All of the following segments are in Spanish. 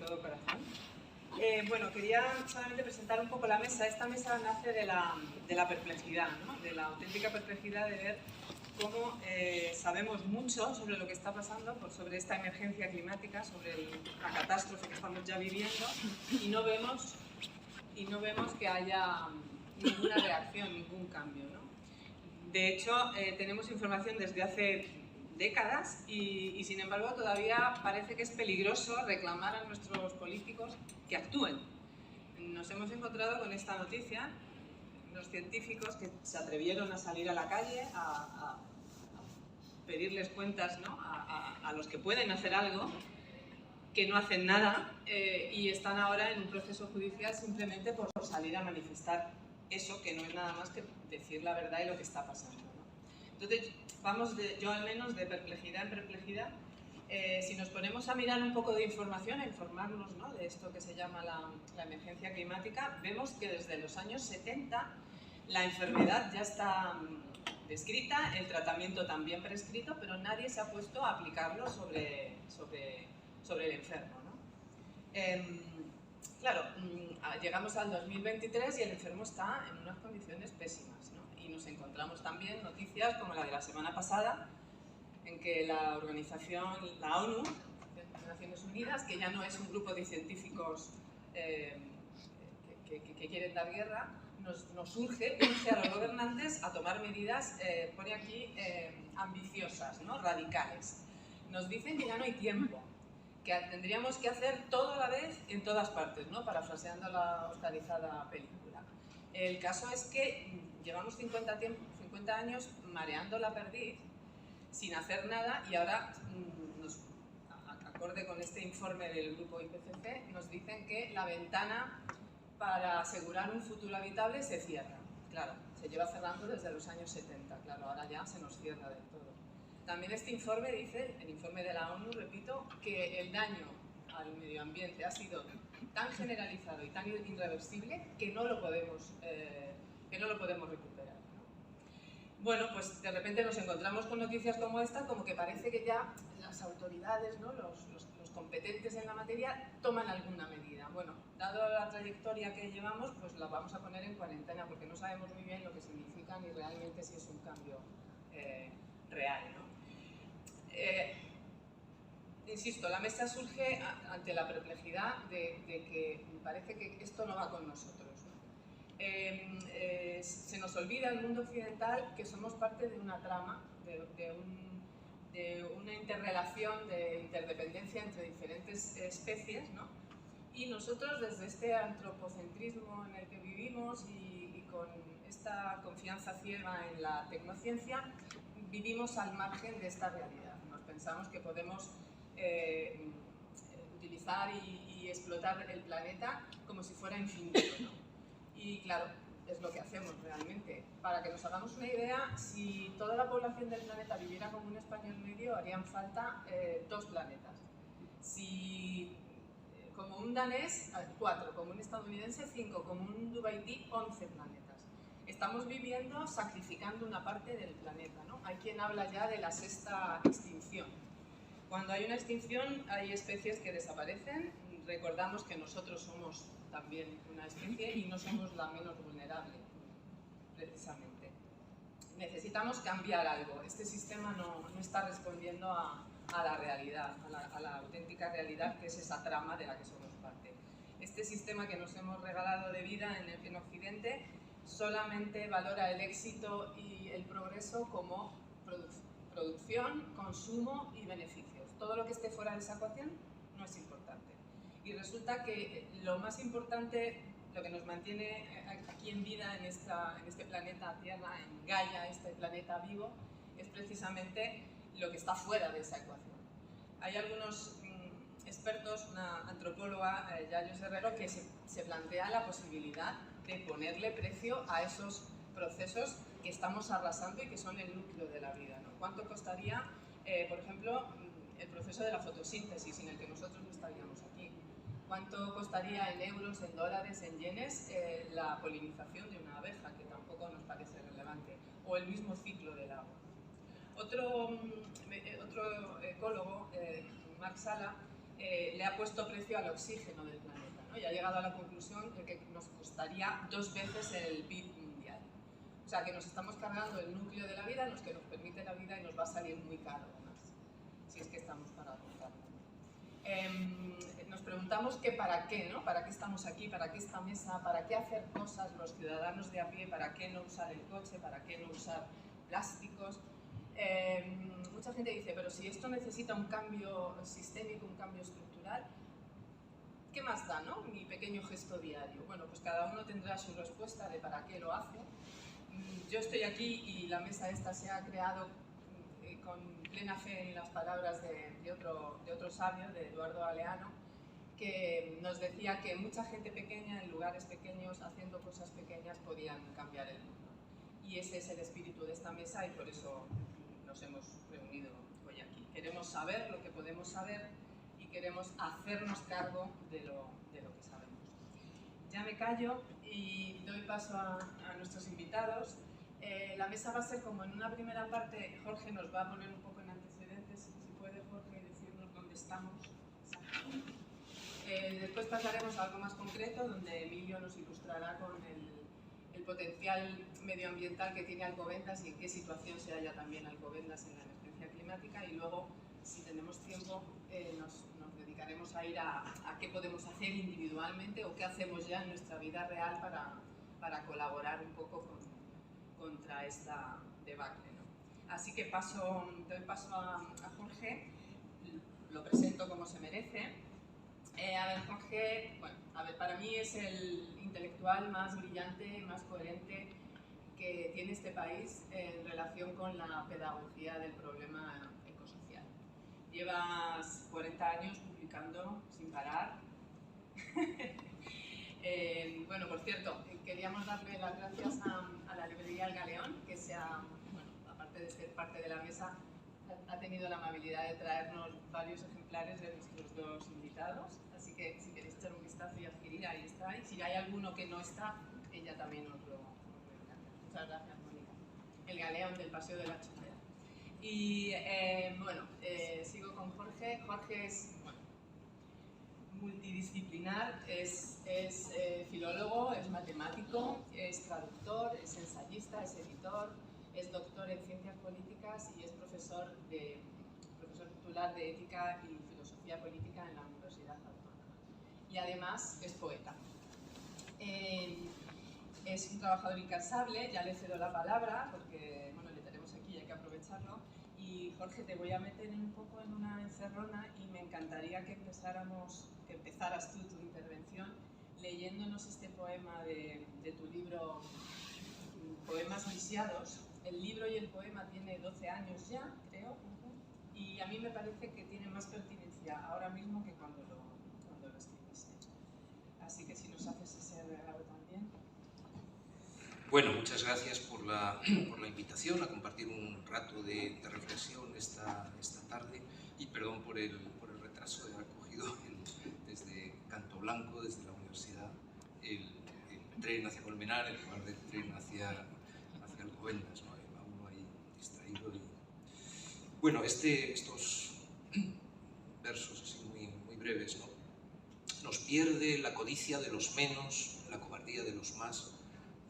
todo corazón. Bueno, quería solamente presentar un poco la mesa. Esta mesa nace de la perplejidad, ¿no? De la auténtica perplejidad de ver cómo sabemos mucho sobre lo que está pasando, sobre esta emergencia climática, sobre la catástrofe que estamos ya viviendo, y no vemos que haya ninguna reacción, ningún cambio, ¿no? De hecho, tenemos información desde hace décadas y sin embargo todavía parece que es peligroso reclamar a nuestros políticos que actúen. Nos hemos encontrado con esta noticia, unos científicos que se atrevieron a salir a la calle a pedirles cuentas, ¿no? a los que pueden hacer algo, que no hacen nada y están ahora en un proceso judicial simplemente por salir a manifestar eso, que no es nada más que decir la verdad y lo que está pasando, ¿no? Entonces, vamos, yo al menos, de perplejidad en perplejidad. Si nos ponemos a mirar un poco de información, a informarnos, ¿no?, de esto que se llama la emergencia climática, vemos que desde los años 70 la enfermedad ya está descrita, el tratamiento también prescrito, pero nadie se ha puesto a aplicarlo sobre el enfermo, ¿no? Claro, llegamos al 2023 y el enfermo está en unas condiciones pésimas, ¿no? Y nos encontramos también noticias como la de la semana pasada, en que la organización, la ONU, de Naciones Unidas, que ya no es un grupo de científicos que quieren dar guerra, nos urge a los gobernantes a tomar medidas, pone aquí, ambiciosas, ¿no?, radicales. Nos dicen que ya no hay tiempo, que tendríamos que hacer todo a la vez en todas partes, ¿no?, parafraseando la oscarizada película. El caso es que llevamos 50 años mareando la perdiz sin hacer nada y ahora, acorde con este informe del grupo IPCC, nos dicen que la ventana para asegurar un futuro habitable se cierra. Claro, se lleva cerrando desde los años 70, claro, ahora ya se nos cierra del todo. También este informe dice, el informe de la ONU, repito, que el daño al medio ambiente ha sido tan generalizado y tan irreversible que no lo podemos recuperar, ¿no? Bueno, pues de repente nos encontramos con noticias como esta, como que parece que ya las autoridades, ¿no?, los competentes en la materia toman alguna medida. Bueno, dado la trayectoria que llevamos, pues la vamos a poner en cuarentena porque no sabemos muy bien lo que significa ni realmente si es un cambio real, ¿no? Insisto, la mesa surge ante la perplejidad de que parece que esto no va con nosotros, ¿no? Se nos olvida el mundo occidental que somos parte de una trama, de una interrelación, de interdependencia entre diferentes especies, ¿no? Y nosotros, desde este antropocentrismo en el que vivimos y con esta confianza ciega en la tecnociencia, vivimos al margen de esta realidad. Nos pensamos que podemos utilizar y explotar el planeta como si fuera infinito, ¿no? Y claro, es lo que hacemos realmente. Para que nos hagamos una idea, si toda la población del planeta viviera como un español medio, harían falta 2 planetas. Si como un danés, 4, como un estadounidense, 5, como un dubaití, 11 planetas. Estamos viviendo sacrificando una parte del planeta, ¿no? Hay quien habla ya de la 6ª extinción. Cuando hay una extinción, hay especies que desaparecen. Recordamos que nosotros somos también una especie y no somos la menos vulnerable, precisamente. Necesitamos cambiar algo. Este sistema no está respondiendo a la realidad, a la auténtica realidad, que es esa trama de la que somos parte. Este sistema que nos hemos regalado de vida en Occidente solamente valora el éxito y el progreso como producción, consumo y beneficios. Todo lo que esté fuera de esa ecuación no es importante. Y resulta que lo más importante, lo que nos mantiene aquí en vida, en este planeta Tierra, en Gaia, este planeta vivo, es precisamente lo que está fuera de esa ecuación. Hay algunos expertos, una antropóloga, Yayos Herrero, que se plantea la posibilidad de ponerle precio a esos procesos que estamos arrasando y que son el núcleo de la vida, ¿no? ¿Cuánto costaría, por ejemplo, el proceso de la fotosíntesis, sin el que nosotros no estaríamos aquí? ¿Cuánto costaría en euros, en dólares, en yenes la polinización de una abeja, que tampoco nos parece relevante? O el mismo ciclo del agua. Otro ecólogo, Mark Sala, le ha puesto precio al oxígeno del planeta, ¿no? Y ha llegado a la conclusión de que nos costaría 2 veces el PIB mundial. O sea, que nos estamos cargando el núcleo de la vida, los que nos permite la vida, y nos va a salir muy caro, además, si es que estamos para contarlo. Nos preguntamos que para qué, ¿no? ¿Para qué estamos aquí? ¿Para qué esta mesa? ¿Para qué hacer cosas los ciudadanos de a pie? ¿Para qué no usar el coche? ¿Para qué no usar plásticos? Mucha gente dice, pero si esto necesita un cambio sistémico, un cambio estructural, ¿qué más da, no? Mi pequeño gesto diario. Bueno, pues cada uno tendrá su respuesta de para qué lo hace. Yo estoy aquí y la mesa esta se ha creado con plena fe en las palabras de otro sabio, de Eduardo Galeano, que nos decía que mucha gente pequeña, en lugares pequeños, haciendo cosas pequeñas, podían cambiar el mundo. Y ese es el espíritu de esta mesa y por eso nos hemos reunido hoy aquí. Queremos saber lo que podemos saber y queremos hacernos cargo de lo que sabemos. Ya me callo y doy paso a nuestros invitados. La mesa va a ser como en una primera parte, Jorge nos va a poner un poco en antecedentes, si puede Jorge decirnos dónde estamos. Después pasaremos a algo más concreto, donde Emilio nos ilustrará con el potencial medioambiental que tiene Alcobendas y en qué situación se halla también Alcobendas en la emergencia climática, y luego, si tenemos tiempo, nos dedicaremos a ir a qué podemos hacer individualmente o qué hacemos ya en nuestra vida real para colaborar un poco contra esta debacle, ¿no? Así que doy paso a Jorge, lo presento como se merece. A ver, Jorge, bueno, para mí es el intelectual más brillante, más coherente que tiene este país en relación con la pedagogía del problema ecosocial. Llevas 40 años publicando sin parar. Bueno, por cierto, queríamos darle las gracias a la librería El Galeón, que aparte de ser parte de la mesa, ha tenido la amabilidad de traernos varios ejemplares de nuestros 2 invitados, así que si queréis echar un vistazo y adquirir, ahí está, y si hay alguno que no está, ella también os lo encarga. Muchas gracias, Mónica. El Galeón del Paseo de la Chopera. Y sigo con Jorge. Jorge es multidisciplinar, es filólogo, es matemático, es traductor, es ensayista, es editor, es doctor en ciencias políticas y es profesor titular de ética y filosofía política en la Universidad Autónoma. Y además es poeta. Es un trabajador incansable, ya le cedo la palabra porque le tenemos aquí y hay que aprovecharlo. Y Jorge, te voy a meter un poco en una encerrona y me encantaría que empezaras tú tu intervención leyéndonos este poema de tu libro Poemas Lisiados. El libro y el poema tiene 12 años ya, creo, y a mí me parece que tiene más pertinencia ahora mismo que cuando lo escribiste. Así que si nos haces ese regalo también. Bueno, muchas gracias por la invitación a compartir un rato de reflexión esta tarde, y perdón por el retraso de haber cogido desde Canto Blanco, desde la universidad, el tren hacia Colmenar en lugar del tren hacia Alcobendas, ¿no? Va uno ahí distraído. Bueno, estos versos así muy breves, ¿no? Nos pierde la codicia de los menos, la cobardía de los más,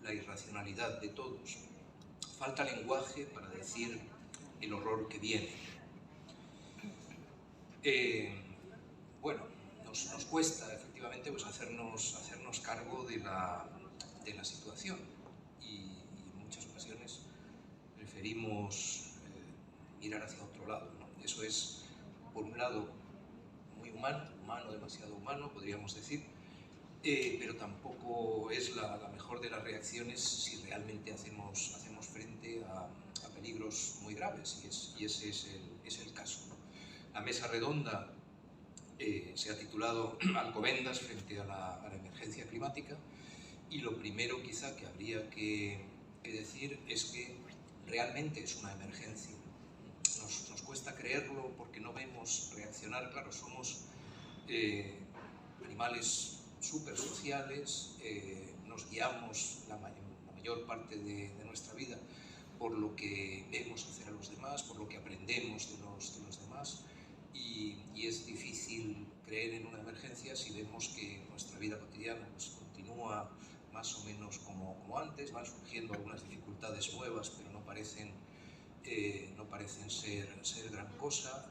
la irracionalidad de todos. Falta lenguaje para decir el horror que viene. Nos cuesta efectivamente hacernos cargo de la situación, y en muchas ocasiones preferimos mirar hacia otro lado, ¿no? Eso es, por un lado, muy humano, demasiado humano, podríamos decir, pero tampoco es la mejor de las reacciones si realmente hacemos frente a peligros muy graves, y ese es el caso, ¿no? La mesa redonda se ha titulado Alcobendas frente a la emergencia climática, y lo primero quizá que habría que decir es que realmente es una emergencia. Nos cuesta creerlo porque no vemos reaccionar. Claro, somos animales súper sociales, nos guiamos la mayor parte de nuestra vida por lo que vemos hacer a los demás, por lo que aprendemos de los demás, y es difícil creer en una emergencia si vemos que nuestra vida cotidiana pues, continúa más o menos como antes, van surgiendo algunas dificultades nuevas, pero no parecen ser gran cosa.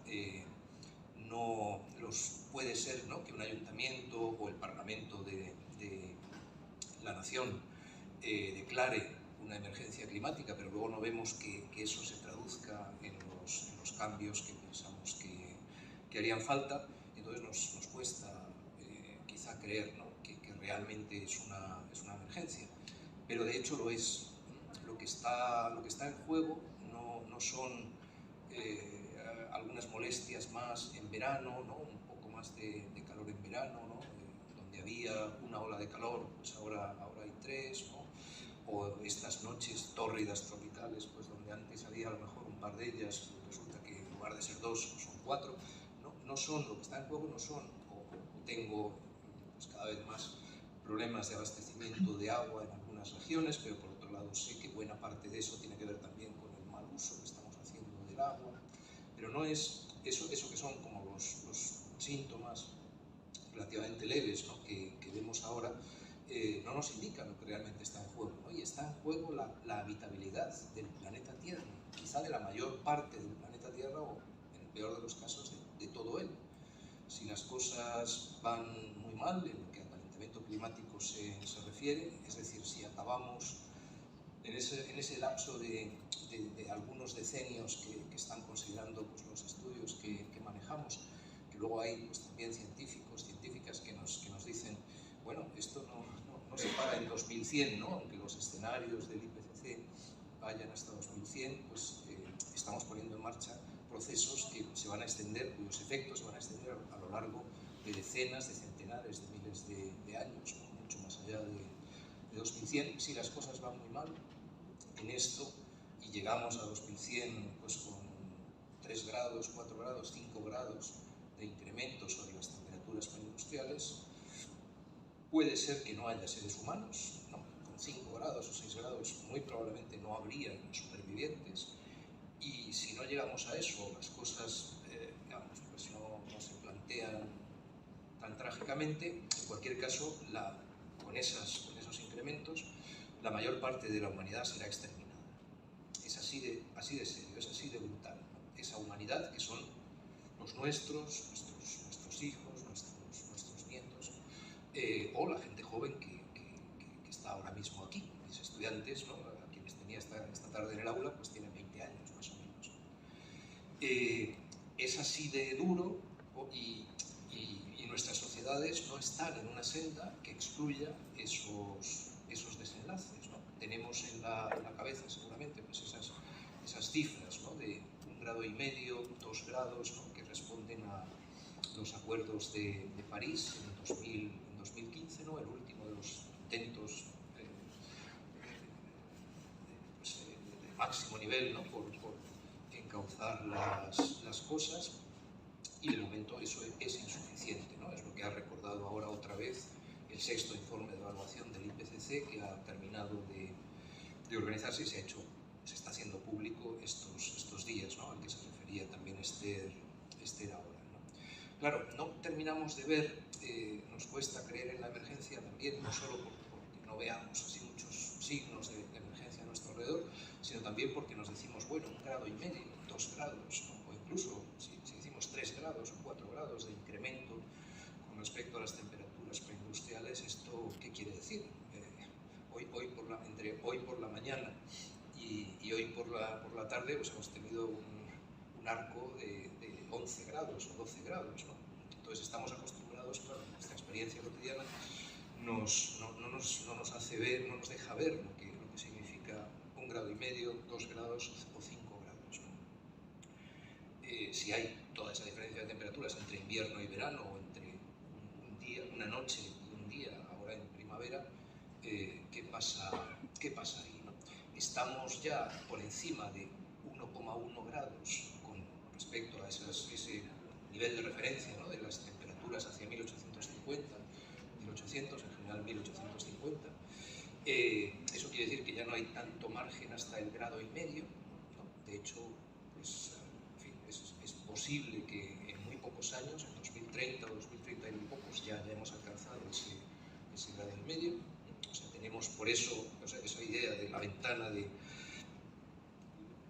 Puede ser, ¿no?, que un ayuntamiento o el Parlamento de la Nación declare una emergencia climática, pero luego no vemos que eso se traduzca en los cambios que pensamos que harían falta. Entonces nos cuesta quizá creer, ¿no?, que realmente es una emergencia, pero de hecho lo es. Lo que está en juego no son algunas molestias más en verano, ¿no?, un poco más de calor en verano, ¿no?, donde había una ola de calor, pues ahora hay tres, ¿no?, o estas noches tórridas tropicales, pues donde antes había a lo mejor un par de ellas, resulta que en lugar de ser dos son cuatro. No son, lo que está en juego no son, o tengo pues cada vez más problemas de abastecimiento de agua en algunas regiones, pero por otro lado sé que buena parte de eso tiene que ver también con el mal uso que estamos haciendo del agua, pero no es eso que son como los síntomas relativamente leves, ¿no?, que vemos ahora, no nos indican lo que realmente está en juego, ¿no? Y está en juego la habitabilidad del planeta Tierra, quizá de la mayor parte del planeta Tierra o, en el peor de los casos, de todo él. Si las cosas van muy mal en lo que a calentamiento climático se refiere, es decir, si acabamos en ese lapso de algunos decenios que están considerando pues, los estudios que manejamos, que luego hay pues, también científicas que nos dicen, bueno, esto no se para en 2100, ¿no?, aunque los escenarios del IPCC vayan hasta 2100, pues estamos poniendo en marcha procesos que se van a extender, cuyos efectos se van a extender a lo largo de decenas, de centenares de miles de años, ¿no?, mucho más allá de 2100. Si las cosas van muy mal en esto y llegamos a 2100 pues con 3 grados, 4 grados, 5 grados de incremento sobre las temperaturas preindustriales, puede ser que no haya seres humanos, ¿no? Con 5 grados o 6 grados muy probablemente no habría supervivientes, y si no llegamos a eso, las cosas pues no se plantean tan trágicamente. En cualquier caso, con esos incrementos, la mayor parte de la humanidad será exterminada. Es así de serio, es así de brutal, ¿no? Esa humanidad que son los nuestros hijos, nuestros nietos, o la gente joven que está ahora mismo aquí. Mis estudiantes, ¿no?, a quienes tenía esta tarde en el aula, pues tienen 20 años más o menos. Es así de duro y nuestras sociedades no están en una senda que excluya esos desenlaces, ¿no? Tenemos en la cabeza seguramente pues esas cifras, ¿no?, de 1,5 grados, 2 grados, ¿no?, que responden a los acuerdos de París en 2015, ¿no?, el último de los intentos de máximo nivel, ¿no?, por encauzar las cosas, y de momento eso es insuficiente, ¿no? Es lo que ha recordado ahora otra vez el 6º informe de evaluación del IPCC, que ha terminado de organizarse y se está haciendo público estos días, ¿no?, al que se refería también Esther ahora, ¿no? Claro, no terminamos de ver, nos cuesta creer en la emergencia también, no solo porque no veamos así muchos signos de emergencia a nuestro alrededor, sino también porque nos decimos, bueno, 1,5 grados, 2 grados, ¿no?, o incluso si decimos 3 grados o 4 grados de incremento con respecto a las temperaturas preindustriales, ¿esto qué quiere decir? Entre hoy por la mañana y hoy por la tarde pues hemos tenido un arco de 11 grados o 12 grados, ¿no? Entonces estamos acostumbrados, claro, nuestra experiencia cotidiana no nos hace ver, no nos deja ver lo que significa 1,5 grados, 2 grados o 5 grados, ¿no? Si hay toda esa diferencia de temperaturas entre invierno y verano, o entre una noche y un día ahora en primavera, ¿qué pasa ahí, ¿no? Estamos ya por encima de 1,1 grados con respecto a ese nivel de referencia, ¿no?, de las temperaturas hacia 1850, 1800, en general 1850. Eso quiere decir que ya no hay tanto margen hasta el 1,5 grados, ¿no? De hecho, pues, en fin, es posible que en muy pocos años, en 2030, 2030 o 2030 y muy pocos ya hemos alcanzado ese grado y medio. O sea, tenemos por eso, o sea, esa idea de la ventana de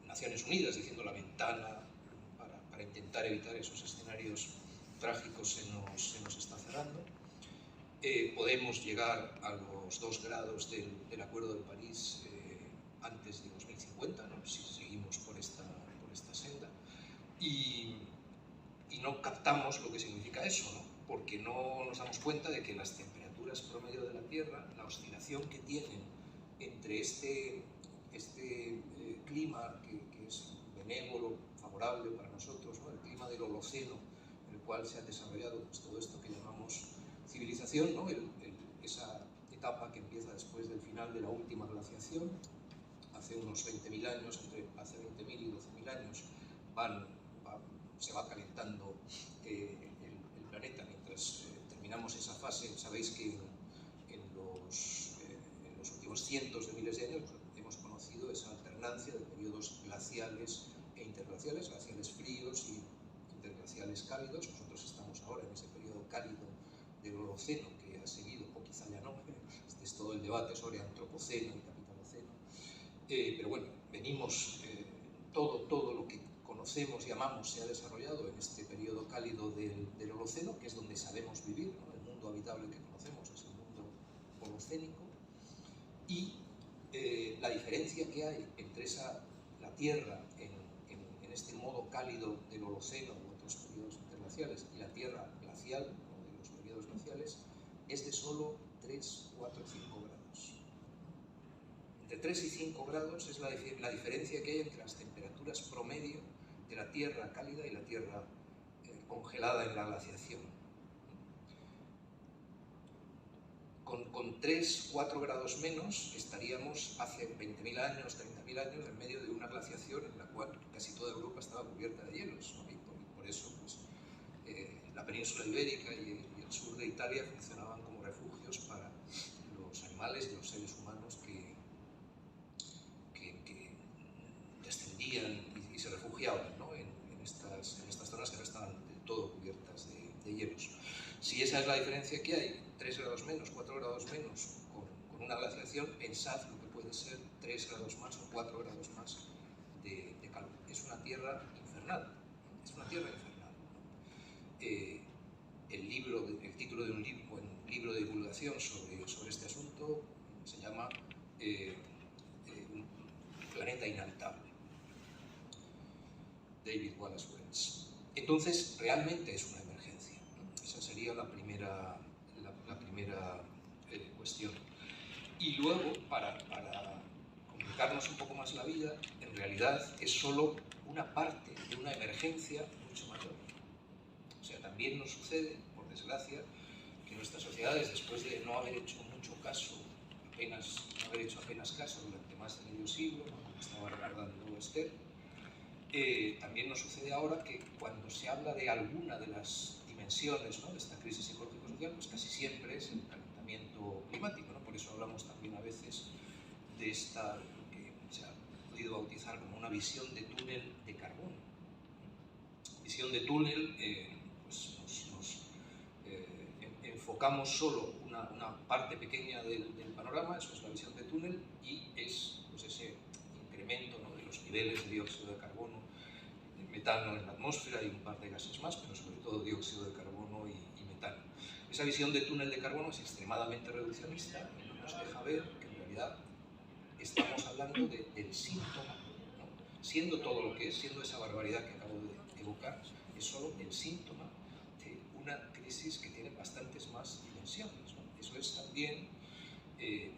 Naciones Unidas, diciendo la ventana para intentar evitar esos escenarios trágicos se nos está cerrando. Podemos llegar a los 2 grados del Acuerdo de París antes de 2050, ¿no? Si seguimos por esta senda. Y no captamos lo que significa eso, ¿no? Porque no nos damos cuenta de que las temperaturas promedio de la Tierra, la oscilación que tienen entre este clima que es benévolo, favorable para nosotros, ¿no? El clima del Holoceno, en el cual se ha desarrollado pues, todo esto que llamamos civilización, ¿no? Esa etapa que empieza después del final de la última glaciación, hace unos 20.000 años, hace 20.000 y 12.000 años, se va calentando el planeta mientras terminamos esa fase. Sabéis que en los últimos cientos de miles de años hemos conocido esa alternancia de periodos glaciales e interglaciales, glaciales fríos y interglaciales cálidos. Nosotros estamos ahora en ese periodo cálido del Holoceno que ha seguido, o quizá ya no, este es todo el debate sobre antropoceno y capitaloceno, pero bueno, venimos, todo lo que conocemos y amamos se ha desarrollado en este periodo cálido del Holoceno, que es donde sabemos vivir, ¿no? El mundo habitable que conocemos es el mundo holocénico, y la diferencia que hay entre la Tierra en este modo cálido del Holoceno u otros periodos interglaciales y la Tierra glacial, ¿no? De los periodos glaciales, es de solo 3, 4, 5 grados. Entre 3 y 5 grados es la diferencia que hay entre las temperaturas promedio de la Tierra cálida y la Tierra congelada en la glaciación. Con 3, 4 grados menos estaríamos hace 20.000 años, 30.000 años en medio de una glaciación en la cual casi toda Europa estaba cubierta de hielos, ¿no? Y por eso pues, la península ibérica y el sur de Italia funcionaban como refugios para los animales y los seres humanos que descendían y se refugiaban, ¿no? en estas zonas que no estaban del todo cubiertas de hielos. Si esa es la diferencia que hay, 3 grados menos, 4 grados menos, con una glaciación, pensad lo que puede ser 3 grados más o 4 grados más de calor. Es una tierra infernal, es una tierra infernal. El título de un libro de divulgación sobre este asunto se llama Un planeta inhabitable, David Wallace Wells. Entonces, realmente es una emergencia, ¿no? Esa sería la primera cuestión. Y luego, para complicarnos un poco más la vida, en realidad es solo una parte de una emergencia mucho mayor. O sea, también nos sucede, por desgracia, que nuestras sociedades, después de no haber hecho mucho caso, no haber hecho apenas caso durante más de medio siglo, ¿no? Como estaba recordando Esther, también nos sucede ahora que cuando se habla de alguna de las dimensiones, ¿no? De esta crisis ecológico-social, pues casi siempre es el calentamiento climático, ¿no? Por eso hablamos también a veces de esta, lo que se ha podido bautizar como una visión de túnel de carbono. Visión de túnel, pues nos enfocamos solo una parte pequeña del panorama, eso es la visión de túnel, y es pues, ese incremento, ¿no? De los niveles de dióxido de carbono, de metano en la atmósfera y un par de gases más, pero sobre todo dióxido de carbono y metano. Esa visión de túnel de carbono es extremadamente reduccionista y nos deja ver que en realidad estamos hablando del síntoma, ¿no? Siendo todo lo que es, siendo esa barbaridad que acabo de evocar, es solo el síntoma de una crisis que tiene bastantes más dimensiones, ¿no? Eso es también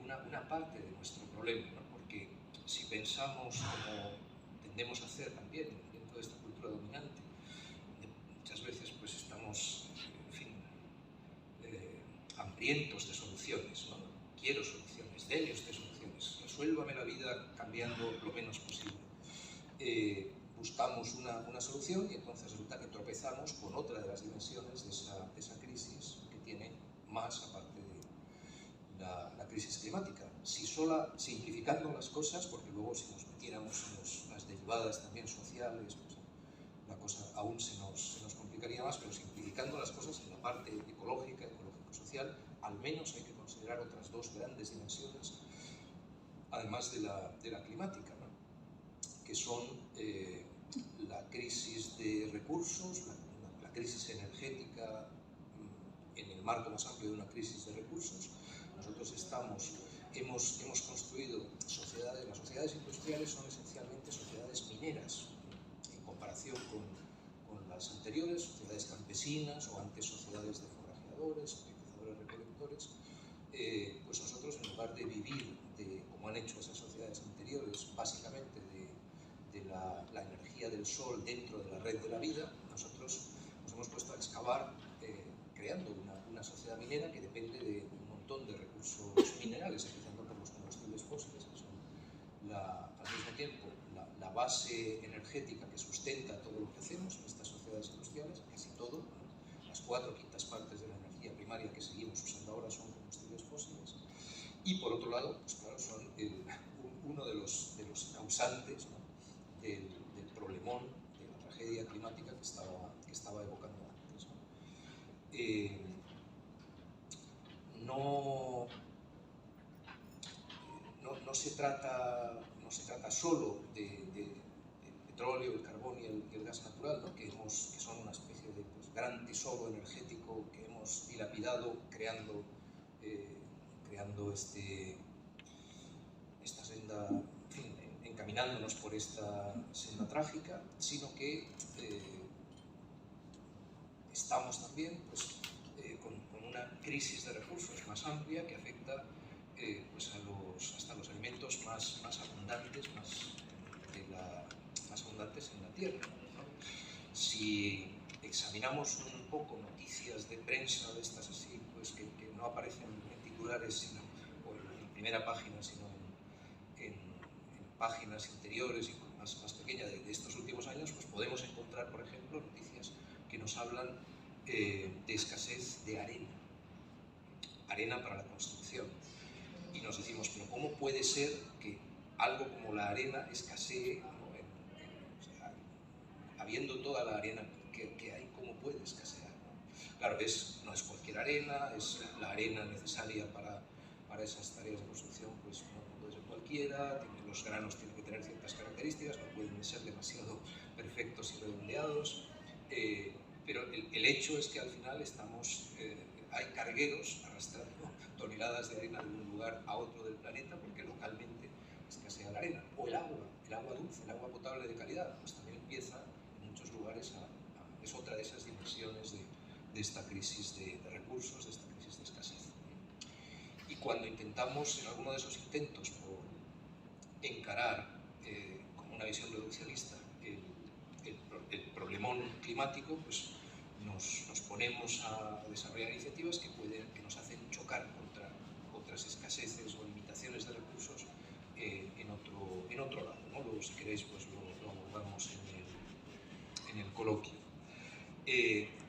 una parte de nuestro problema, ¿no? Porque si pensamos como tendemos a hacer también dentro de esta cultura dominante, muchas veces pues estamos, en fin, hambrientos de soluciones, ¿no? Quiero soluciones, denle usted soluciones, resuélvame la vida cambiando lo menos posible. Buscamos una solución y entonces resulta que tropezamos con otra de las dimensiones de esa crisis que tiene más aparte de la crisis climática. Si sola simplificando las cosas, porque luego si nos metiéramos en las derivadas también sociales, pues la cosa aún se nos complicaría más, pero simplificando las cosas, en menos hay que considerar otras dos grandes dimensiones, además de la climática, ¿no? Que son la crisis de recursos, la crisis energética en el marco más amplio de una crisis de recursos. Nosotros hemos construido sociedades, las sociedades industriales son esencialmente sociedades mineras, en comparación con las anteriores, sociedades campesinas o antes sociedades de forrajeadores, de cazadores-recolectores. Pues nosotros, en lugar de vivir, como han hecho esas sociedades anteriores, básicamente de la energía del sol dentro de la red de la vida, nosotros nos hemos puesto a excavar creando una sociedad minera que depende de un montón de recursos minerales, empezando por los combustibles fósiles, que son al mismo tiempo la base energética que sustenta todo lo que hacemos en estas sociedades industriales, casi todo, ¿no? Las 4/5 partes de la energía primaria que seguimos usando ahora son combustibles fósiles. Y por otro lado, pues claro, son uno de los causantes, ¿no? del problemón, de la tragedia climática que estaba evocando antes, ¿no? No se trata solo del petróleo, el carbón y el gas natural, ¿no? que son una especie de gran tesoro energético que hemos dilapidado creando esta senda, en fin, encaminándonos por esta senda trágica, sino que estamos también con una crisis de recursos más amplia que afecta hasta los alimentos más abundantes, más abundantes en la Tierra, ¿no? Si examinamos un poco noticias de prensa de estas así, pues que no aparecen en titulares o en primera página, sino en páginas interiores y más pequeñas de estos últimos años, pues podemos encontrar, por ejemplo, noticias que nos hablan de escasez de arena para la construcción. Y nos decimos, pero ¿cómo puede ser que algo como la arena escasee, ¿no? Habiendo toda la arena que hay, ¿cómo puede escasear, ¿no? Claro, no es cualquier arena, es la arena necesaria para esas tareas de construcción, pues no puede ser cualquiera, los granos tienen que tener ciertas características, no pueden ser demasiado perfectos y redondeados, pero el hecho es que al final hay cargueros arrastrando toneladas de arena de un lugar a otro del planeta porque localmente escasea la arena. O el agua dulce, el agua potable de calidad, pues también empieza en muchos lugares es otra de esas dimensiones de esta crisis de recursos, de esta crisis de escasez. Y cuando intentamos, en alguno de esos intentos por encarar con una visión reduccionista el problemón climático, pues nos ponemos a desarrollar iniciativas que nos hacen chocar contra otras escaseces o limitaciones de recursos en otro lado, ¿no? Luego, si queréis, pues lo abordamos en el coloquio.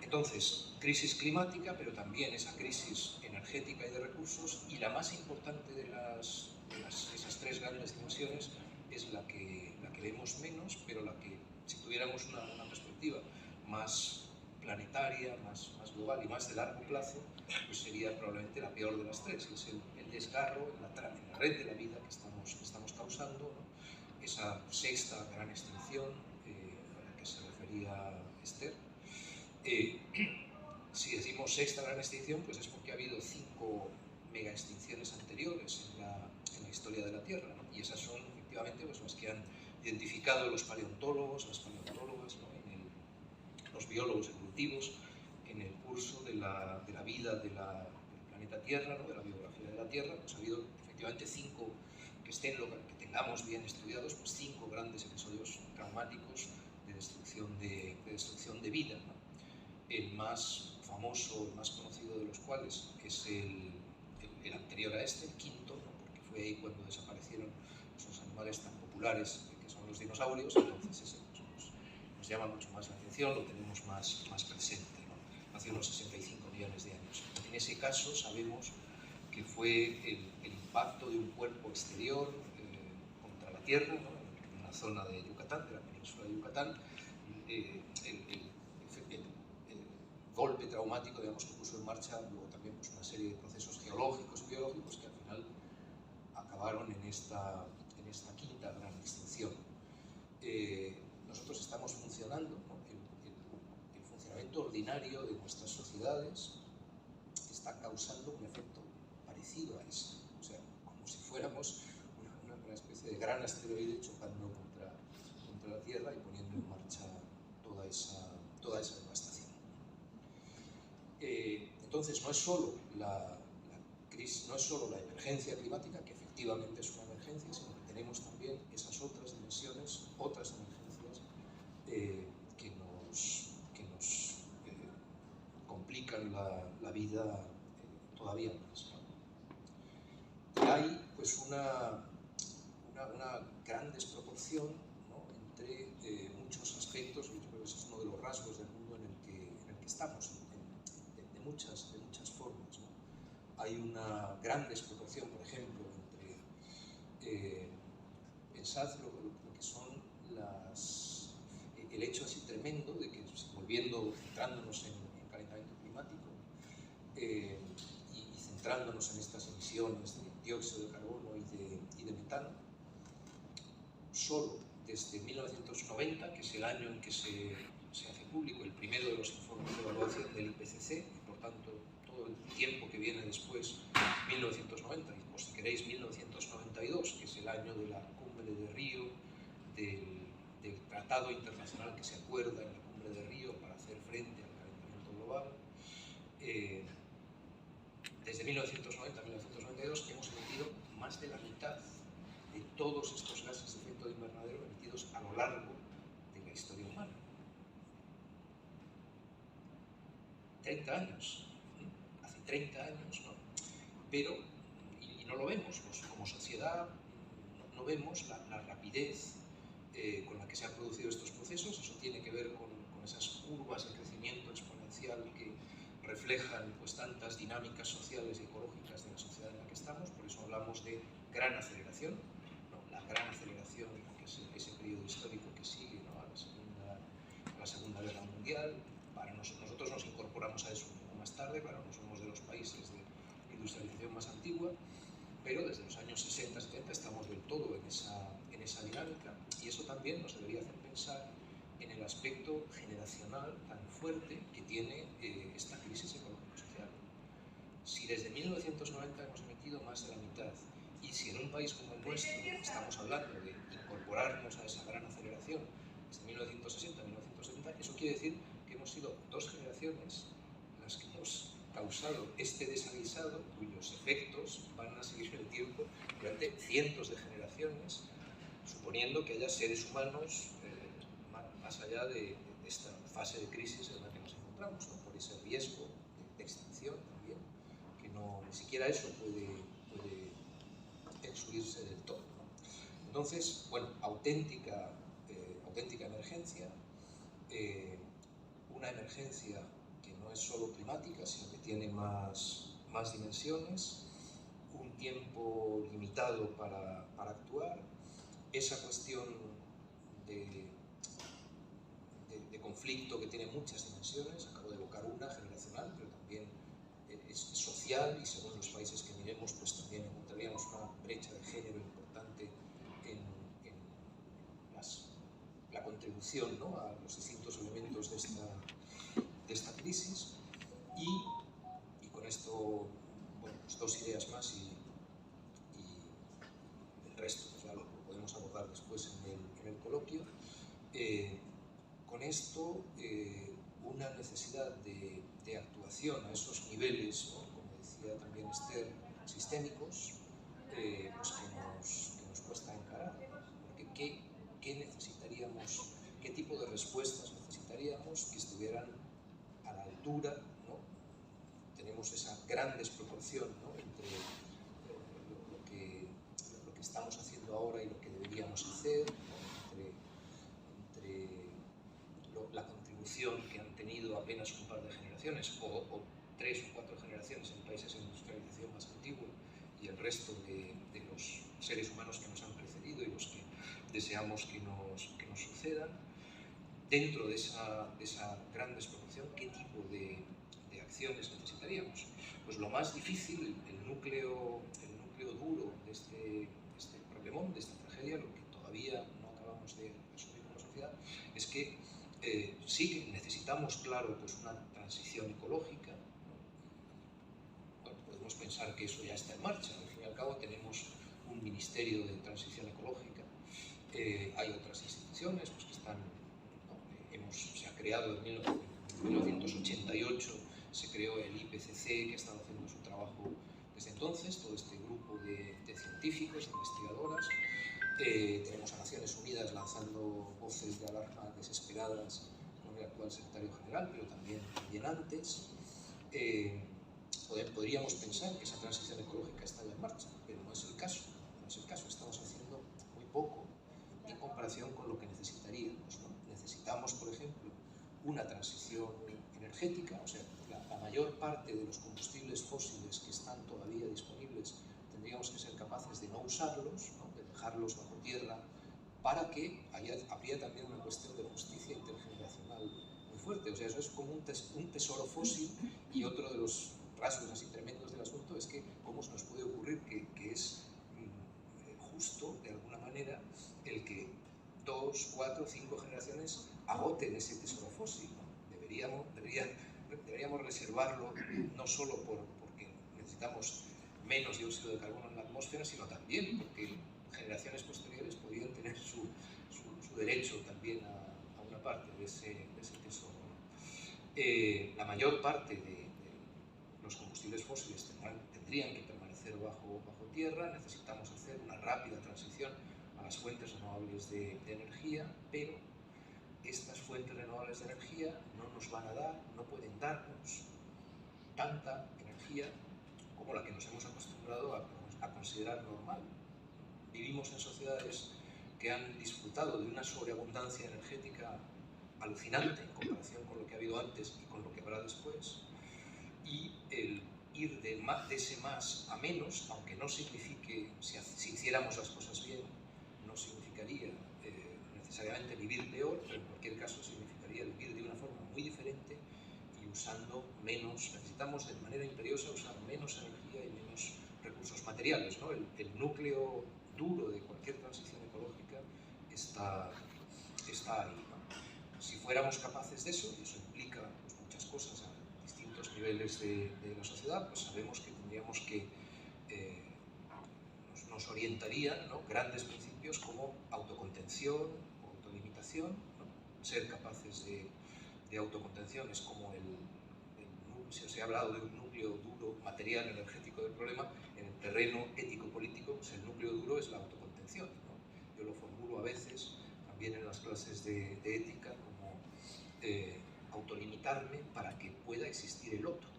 Entonces, crisis climática, pero también esa crisis energética y de recursos, y la más importante de esas tres grandes dimensiones es la que vemos menos, pero la que, si tuviéramos una perspectiva más planetaria, más global y más de largo plazo, pues sería probablemente la peor de las tres, que es el desgarro en la red de la vida que estamos causando, ¿no? Esa sexta gran extinción a la que se refería Esther. Si decimos sexta gran extinción, pues es porque ha habido 5 mega extinciones anteriores en la historia de la Tierra, ¿no? Y esas son efectivamente pues, las que han identificado los paleontólogos, las paleontólogas, ¿no? Los biólogos evolutivos en el curso de la vida del planeta Tierra, ¿no? De la biografía de la Tierra. Pues ha habido efectivamente 5 que tengamos bien estudiados, pues 5 grandes episodios traumáticos de destrucción de vida, ¿no? El más famoso, el más conocido de los cuales es el anterior a este, el quinto, ¿no? Porque fue ahí cuando desaparecieron esos animales tan populares que son los dinosaurios. Entonces ese nos llama mucho más la atención, lo tenemos más presente, ¿no? Hace unos 65 millones de años. En ese caso sabemos que fue el impacto de un cuerpo exterior contra la Tierra, ¿no? En una zona de Yucatán, de la península de Yucatán, el golpe traumático automático, digamos, que puso en marcha luego también pues, una serie de procesos geológicos y biológicos que al final acabaron en esta quinta gran extinción. Nosotros estamos funcionando, ¿no? El funcionamiento ordinario de nuestras sociedades está causando un efecto parecido a ese, o sea, como si fuéramos una especie de gran asteroide chocando contra la Tierra y poniendo en marcha toda esa devastación. Entonces, no es solo la crisis, no es solo la emergencia climática, que efectivamente es una emergencia, sino que tenemos también esas otras dimensiones, otras emergencias que nos complican la vida todavía más, ¿no? Y hay pues una gran desproporción, ¿no? Entre muchos aspectos, y yo creo que ese es uno de los rasgos del mundo en el que estamos, de muchas formas, ¿no? Hay una gran desproporción, por ejemplo, entre pensad lo que son el hecho así tremendo de que, centrándonos en calentamiento climático y centrándonos en estas emisiones de dióxido de carbono y de metano, solo desde 1990, que es el año en que se hace público el primero de los informes de evaluación del IPCC, y por tanto todo el tiempo que viene después, 1990, o si queréis 1992, que es el año de la cumbre de Río, del tratado internacional que se acuerda en la cumbre de Río para hacer frente al calentamiento global. Desde 1990 a 1992 hemos emitido más de la mitad de todos estos gases de efecto invernadero emitidos a lo largo de la historia humana. 30 años, hace 30 años, ¿no? Pero, y no lo vemos, como sociedad no vemos la rapidez con la que se han producido estos procesos. Eso tiene que ver con esas curvas de crecimiento exponencial que reflejan pues, tantas dinámicas sociales y ecológicas de la sociedad en la que estamos. Por eso hablamos de gran aceleración, ¿no? La gran aceleración, que es ese periodo histórico que sigue, ¿no? a la Segunda Guerra Mundial. Nosotros nos incorporamos a eso un poco más tarde, claro, no somos de los países de industrialización más antigua, pero desde los años 60-70 estamos del todo en esa dinámica, y eso también nos debería hacer pensar en el aspecto generacional tan fuerte que tiene esta crisis ecológico-social. Si desde 1990 hemos emitido más de la mitad, y si en un país como el nuestro estamos hablando de incorporarnos a esa gran aceleración desde 1960 a 1970, eso quiere decir que hemos sido dos generaciones las que hemos causado este desaguisado, cuyos efectos van a seguir en el tiempo durante cientos de generaciones, suponiendo que haya seres humanos más allá de esta fase de crisis en la que nos encontramos, ¿no? Por ese riesgo de extinción también, que ni siquiera eso puede excluirse del todo, ¿no? Entonces, bueno, auténtica emergencia, una emergencia que no es solo climática, sino que tiene más dimensiones, un tiempo limitado para actuar, esa cuestión de conflicto que tiene muchas dimensiones, acabo de evocar una, generacional, pero también es social, y según los países que miremos, pues también encontraríamos una brecha de género importante en la contribución, ¿no? a los distintos elementos de esta crisis. Y con esto, bueno, pues dos ideas más, y el resto pues ya lo podemos abordar después en el coloquio. Con esto, una necesidad de actuación a esos niveles, ¿no? Como decía también Esther, sistémicos, pues que nos cuesta encarar, porque ¿qué necesitaríamos, qué tipo de respuestas necesitaríamos que estuvieran a la altura, ¿no? Tenemos esa gran desproporción, ¿no? entre lo que estamos haciendo ahora y lo que deberíamos hacer, ¿no? entre la contribución que han tenido apenas un par de generaciones o 3 o 4 generaciones en países de industrialización más antigua, y el resto de los seres humanos que nos han precedido y los que deseamos que nos sucedan. Dentro de esa gran desproporción, ¿qué tipo de acciones necesitaríamos? Pues lo más difícil, el núcleo duro de este problemón, de esta tragedia, lo que todavía no acabamos de asumir como sociedad, es que sí que necesitamos, claro, pues una transición ecológica, ¿no? Bueno, podemos pensar que eso ya está en marcha. Al fin y al cabo tenemos un Ministerio de Transición Ecológica, hay otras instituciones pues, que están, ¿no? Se ha creado en 1988, se creó el IPCC, que ha estado haciendo su trabajo desde entonces, todo este grupo de científicos, de investigadoras. Tenemos a Naciones Unidas lanzando voces de alarma desesperadas con el actual secretario general, pero también antes. Podríamos pensar que esa transición ecológica está ya en marcha, pero no es el caso. No es el caso. Estamos haciendo muy poco en comparación con lo que necesitaríamos, ¿no? Necesitamos, por ejemplo, una transición energética, o sea, la mayor parte de los combustibles fósiles que están todavía disponibles tendríamos que ser capaces de no usarlos, ¿no? De dejarlos bajo tierra, para que habría también una cuestión de justicia intergeneracional muy fuerte. O sea, eso es como un tesoro fósil, y otro de los rasgos así tremendos del asunto es que cómo se nos puede ocurrir que es justo, de alguna manera, el que 2, 4, 5 generaciones agoten ese tesoro fósil, ¿no? Deberíamos reservarlo no solo porque necesitamos menos dióxido de carbono en la atmósfera, sino también porque generaciones posteriores podrían tener su derecho también a una parte de ese tesoro, ¿no? La mayor parte de los combustibles fósiles tendrían que permanecer bajo tierra. Necesitamos hacer una rápida transición a las fuentes renovables de energía, pero estas fuentes renovables de energía no pueden darnos tanta energía como la que nos hemos acostumbrado a considerar normal. Vivimos en sociedades que han disfrutado de una sobreabundancia energética alucinante en comparación con lo que ha habido antes y con lo que habrá después, y el ir de ese más a menos, aunque no signifique, si hiciéramos las cosas bien, no significaría necesariamente vivir peor, pero en cualquier caso significaría vivir de una forma muy diferente y usando menos. Necesitamos de manera imperiosa usar menos energía y menos recursos materiales, ¿no? El núcleo duro de cualquier transición ecológica está ahí, ¿no? Si fuéramos capaces de eso, y eso implica pues, muchas cosas a distintos niveles de la sociedad, pues sabemos que tendríamos que nos orientarían, ¿no? Grandes principios como autocontención, autolimitación, ¿no? Ser capaces de autocontención es como si os he hablado de un núcleo duro, material, energético del problema. En el terreno ético-político, pues el núcleo duro es la autocontención, ¿no? Yo lo formulo a veces también en las clases de ética como autolimitarme para que pueda existir el otro,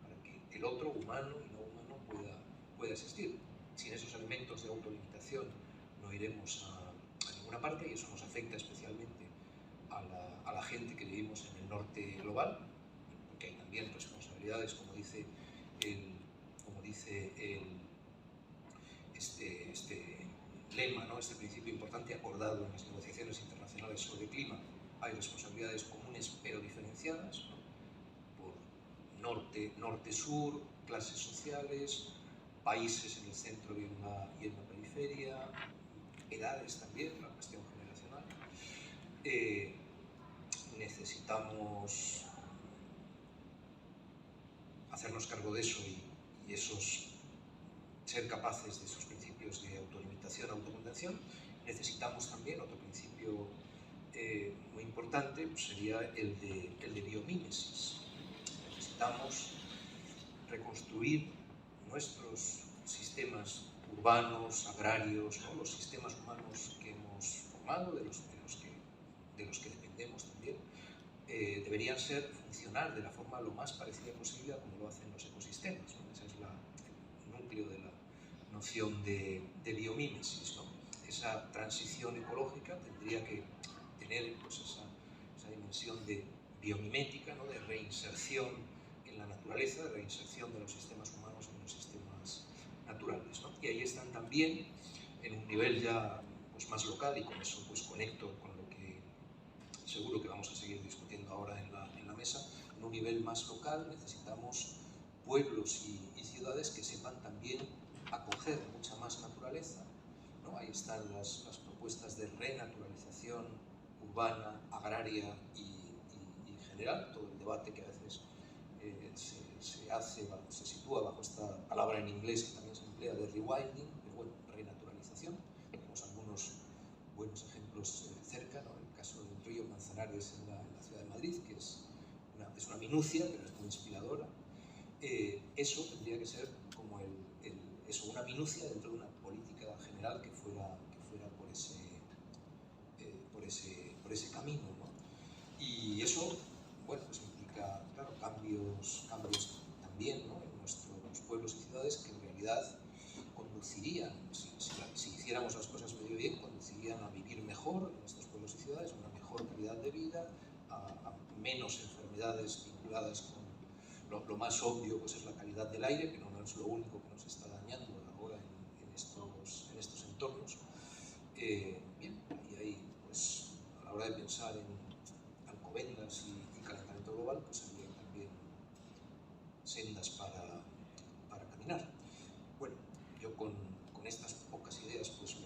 para que el otro, humano y no humano, pueda existir. Sin esos elementos de autolimitación no iremos a ninguna parte, y eso nos afecta especialmente a la gente que vivimos en el norte global, porque hay también responsabilidades, como dice este lema, ¿no? Este principio importante acordado en las negociaciones internacionales sobre clima. Hay responsabilidades comunes pero diferenciadas, ¿no? Por norte-sur, clases sociales, países en el centro y en la periferia, edades también, la cuestión generacional. Necesitamos hacernos cargo de eso y ser capaces de esos principios de autolimitación, autocontención. Necesitamos también otro principio muy importante, pues sería el de biomímesis. Necesitamos reconstruir nuestros sistemas urbanos, agrarios, ¿no? Los sistemas humanos que hemos formado, de los que dependemos también, deberían funcionar de la forma lo más parecida posible a como lo hacen los ecosistemas, ¿no? Ese es el núcleo de la noción de biomímesis, ¿no? Esa transición ecológica tendría que tener pues, esa dimensión de biomimética, ¿no? De reinserción en la naturaleza, de reinserción de los sistemas humanos en los sistemas naturales, ¿no? Y ahí están también, en un nivel ya pues, más local, y con eso pues, conecto con lo que seguro que vamos a seguir discutiendo ahora en la mesa, un nivel más local necesitamos pueblos y ciudades que sepan también acoger mucha más naturaleza, ¿no? Ahí están las propuestas de renaturalización urbana, agraria y en general, todo el debate que a veces se sitúa bajo esta palabra en inglés que también se emplea de rewilding, pero bueno, renaturalización. Tenemos algunos buenos ejemplos cerca, ¿no? El caso del río Manzanares en la ciudad de Madrid, que es una minucia, pero es muy inspiradora. Eso tendría que ser como una minucia dentro de una política general que fuera por ese camino, ¿no? Y eso, bueno, pues implica, claro, cambios también, ¿no? En nuestros pueblos y ciudades que en realidad conducirían, si hiciéramos las cosas medio bien, conducirían a vivir mejor en nuestros pueblos y ciudades, a una mejor calidad de vida, a menos enfermedades vinculadas con lo más obvio, pues es la calidad del aire, que no es lo único que nos está dañando ahora en estos entornos. Bien, y ahí, pues, a la hora de pensar en Alcobendas y calentamiento global, pues habría también sendas para caminar. Bueno, yo con estas pocas ideas pues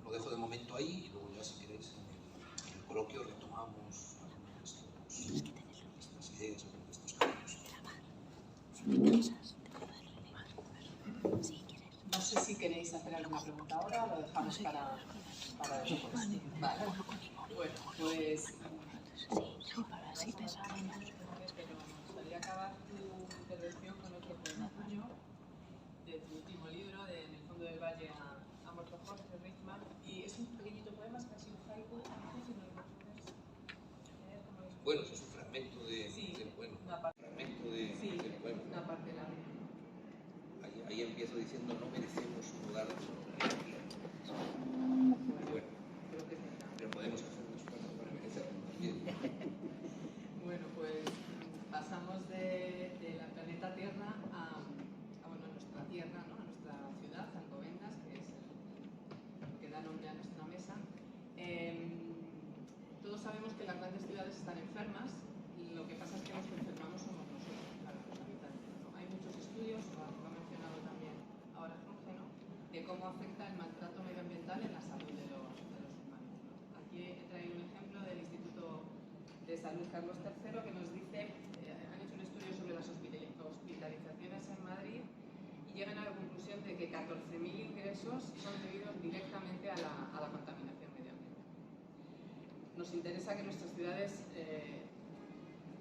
lo dejo de momento ahí y luego ya, si queréis, en el coloquio retomamos algunas de estas ideas, algunos de estos caminos. No sé si queréis hacer alguna pregunta ahora o lo dejamos para después. Vale. Bueno, pues... Pero me gustaría acabar tu intervención con otro poema tuyo, de tu último libro, de En el fondo del valle ha muerto Jorge Richman, y es un pequeñito poema, es casi un haiku, no sé si nos lo puedes leer como es. Bueno, es un fragmento del poema. Una parte, Del poema. una parte larga. Ahí empiezo diciendo: no merecemos mudar de tierra. Bueno, Creo que es verdad. pero podemos hacer un esfuerzo para merecerlo también. Bueno, pues pasamos de la planeta Tierra a nuestra tierra, ¿no? A nuestra ciudad, Alcobendas, que es lo que da nombre a nuestra mesa. Todos sabemos que las grandes ciudades están enfermas, y lo que pasa es que los que enfermamos somos nosotros, claro, los habitantes, ¿no? Hay muchos estudios, lo ha mencionado también ahora Jorge, ¿no?, de cómo afecta el maltrato medioambiental en la salud de los humanos, ¿no? Aquí he traído un ejemplo del Instituto de Salud Carlos III, que nos dice, han hecho un estudio sobre las hospitalizaciones en Madrid y llegan a la conclusión de que 14.000 ingresos son debidos directamente a la contaminación medioambiental. Nos interesa que nuestras ciudades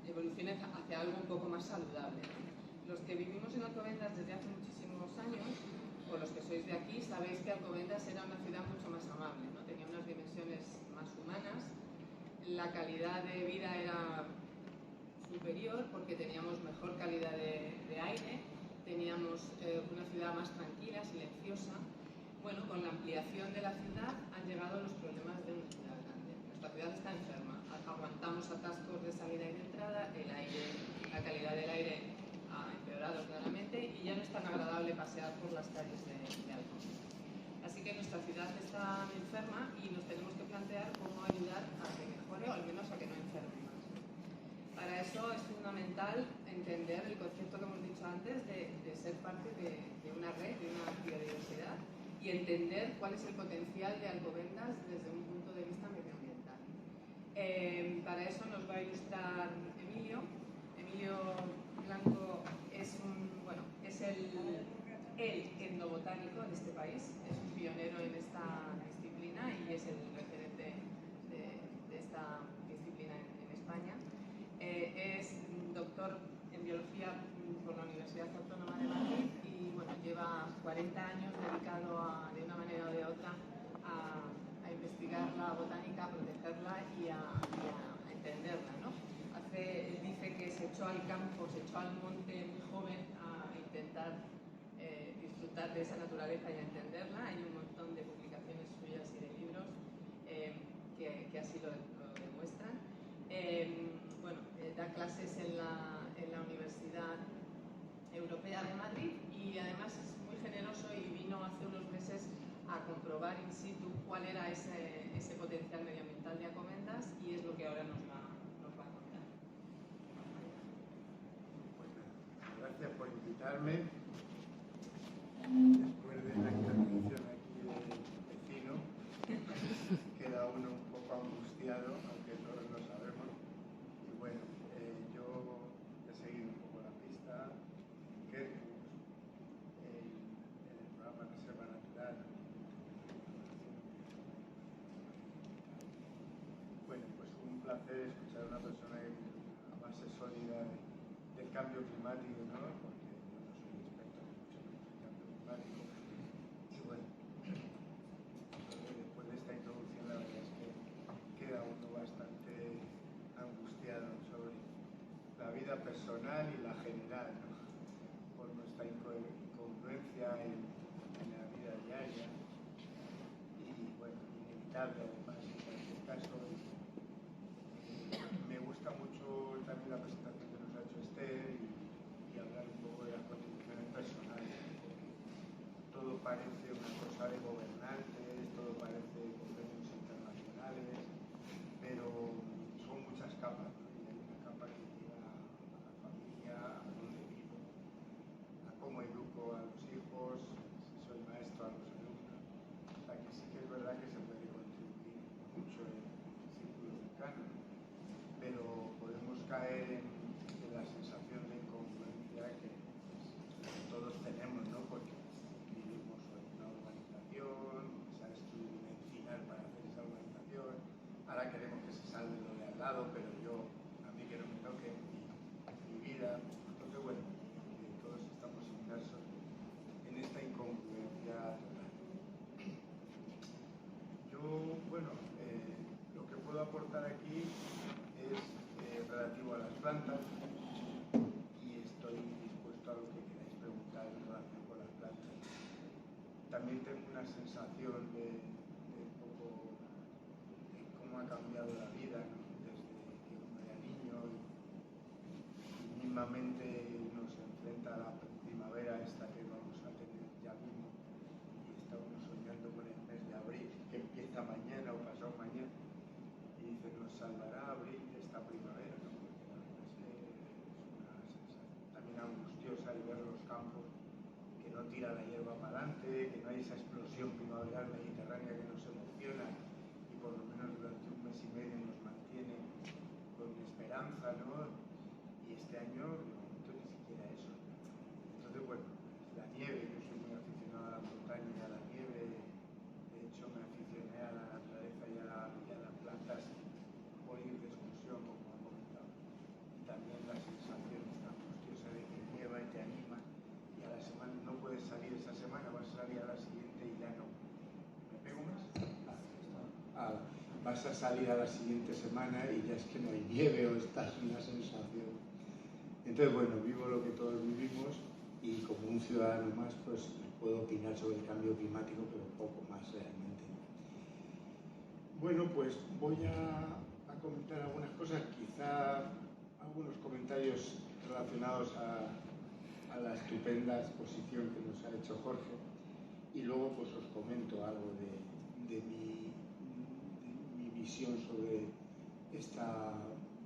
evolucionen hacia algo un poco más saludable. Los que vivimos en Alcobendas desde hace muchísimos años, o los que sois de aquí, sabéis que Alcobendas era una ciudad mucho más amable, ¿no? Tenía unas dimensiones más humanas, la calidad de vida era superior porque teníamos mejor calidad de aire, teníamos una ciudad más tranquila, silenciosa. Bueno, con la ampliación de la ciudad han llegado los problemas de una ciudad grande. Nuestra ciudad está enferma, aguantamos atascos de salida y de entrada, el aire, la calidad del aire ha empeorado claramente y ya no es tan agradable pasear por las calles de Alcobendas. Así que nuestra ciudad está enferma y nos tenemos que plantear cómo ayudar a que mejore o al menos a que no enferme más. Para eso es fundamental entender el concepto que hemos dicho antes de ser parte de una red, de una biodiversidad, y entender cuál es el potencial de Alcobendas desde un punto de vista medioambiental. Para eso nos va a ilustrar Emilio. Emilio Blanco es el etnobotánico de este país, es un pionero en esta disciplina y es el referente de esta disciplina en España. Es doctor en biología por la Universidad Autónoma de Madrid y bueno, lleva 40 años dedicado de una manera o de otra a investigar la botánica, a protegerla y a entenderla, ¿no? Dice que se echó al campo, se echó al monte muy joven a intentar disfrutar de esa naturaleza y a entenderla. Hay un montón de publicaciones suyas y de libros que así lo demuestran. Da clases en la Universidad Europea de Madrid y además es muy generoso y vino hace unos meses a comprobar in situ cuál era ese potencial medioambiental de Alcobendas y es lo que ahora nos va a contar. gracias por invitarme. Después de la intervención aquí del vecino, queda uno un poco angustiado, aunque todos lo sabemos. Y bueno, yo he seguido un poco la pista, que el programa Reserva Natural. Bueno, pues un placer escuchar a una persona que tiene una base sólida del cambio climático, ¿no? Porque yo no soy experto en mucho en el cambio climático. Y bueno, después de esta introducción, la verdad es que queda uno bastante angustiado sobre la vida personal y la general, ¿no? Por nuestra incongruencia en la vida diaria. Y bueno, inevitable además en cualquier caso. Me gusta mucho también la presentación que nos ha hecho Esther y hablar un poco de las contribuciones personales, porque todo parece una cosa de gobernantes, todo parece convenios internacionales, pero son muchas capas, ¿no? Y hay una capa que llega a la familia, a dónde vivo, a cómo educo a los hijos, si soy maestro a los alumnos. O sea que sí que es verdad que se puede contribuir mucho en círculos cercanos, pero podemos caer en la sensación de incongruencia que pues, todos tenemos, ¿no? Porque vivimos en una urbanización, se ha destruido un encinar para hacer esa urbanización, ahora queremos que se salve lo de al lado, pero a mí que no me toque mi vida. Entonces, bueno, todos estamos inmersos en esta incongruencia total. Yo, bueno, lo que puedo aportar aquí es relativo a las plantas y estoy dispuesto a lo que queráis preguntar en relación con las plantas. También tengo una sensación de un poco de cómo ha cambiado la vida, ¿no? Desde que uno era niño y mismamente uno se enfrenta a la primavera esta que vamos a tener ya mismo y está uno soñando con el mes de abril que empieza mañana o pasado mañana. Y dice, nos salvará abril de esta primavera, ¿no? Porque la verdad es que es una sensación también angustiosa el ver los campos, que no tira la hierba para adelante, que no hay esa explosión primaveral mediterránea que nos emociona y por lo menos durante un mes y medio nos mantiene con esperanza, ¿no? Y este año, de momento, ni siquiera eso. Entonces, bueno, la nieve, yo soy muy aficionado a la montaña y a la nieve. De hecho, me aficioné a la naturaleza y a las plantas por ir de excursión, como ha comentado. Y también la sensación esta angustiosa de que nieva y te anima, y a la semana no puedes salir esa semana, vas a salir a la siguiente y ya no. ¿Me pego más? Vas a salir a la siguiente semana y ya es que no hay nieve o estás en una sensación. Entonces, bueno, vivo lo que todos vivimos y como un ciudadano más, pues puedo opinar sobre el cambio climático, pero poco más realmente. Bueno, pues voy a comentar algunas cosas, quizá algunos comentarios relacionados a la estupenda exposición que nos ha hecho Jorge, y luego pues os comento algo de mi visión sobre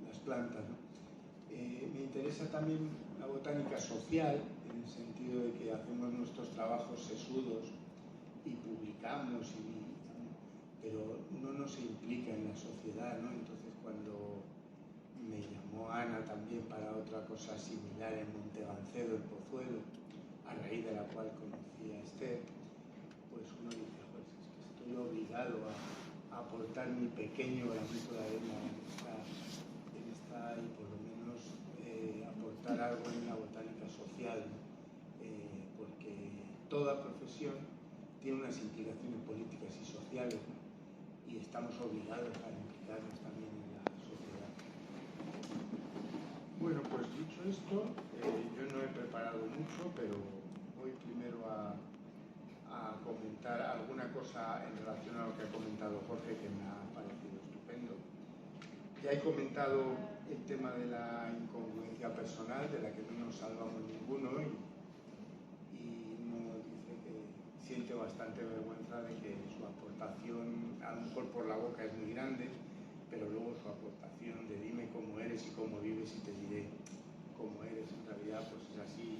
las plantas, ¿no? Me interesa también la botánica social, en el sentido de que hacemos nuestros trabajos sesudos y publicamos, pero uno no se implica en la sociedad, ¿no? Entonces, cuando me llamó Ana también para otra cosa similar en Montegancedo, en Pozuelo, a raíz de la cual conocí a Esther, pues uno dice, pues es que estoy obligado a aportar mi pequeño granito de arena en esta y por lo menos aportar algo en la botánica social, porque toda profesión tiene unas implicaciones políticas y sociales, ¿no? Y estamos obligados a implicarnos también en la sociedad. Bueno, pues dicho esto, yo no he preparado mucho, pero voy primero a comentar alguna cosa en relación a lo que ha comentado Jorge, que me ha parecido estupendo. Ya he comentado el tema de la incongruencia personal, de la que no nos salvamos ninguno, y uno dice que siente bastante vergüenza de que su aportación, a lo mejor por la boca es muy grande, pero luego su aportación de dime cómo eres y cómo vives y te diré cómo eres, en realidad pues es así,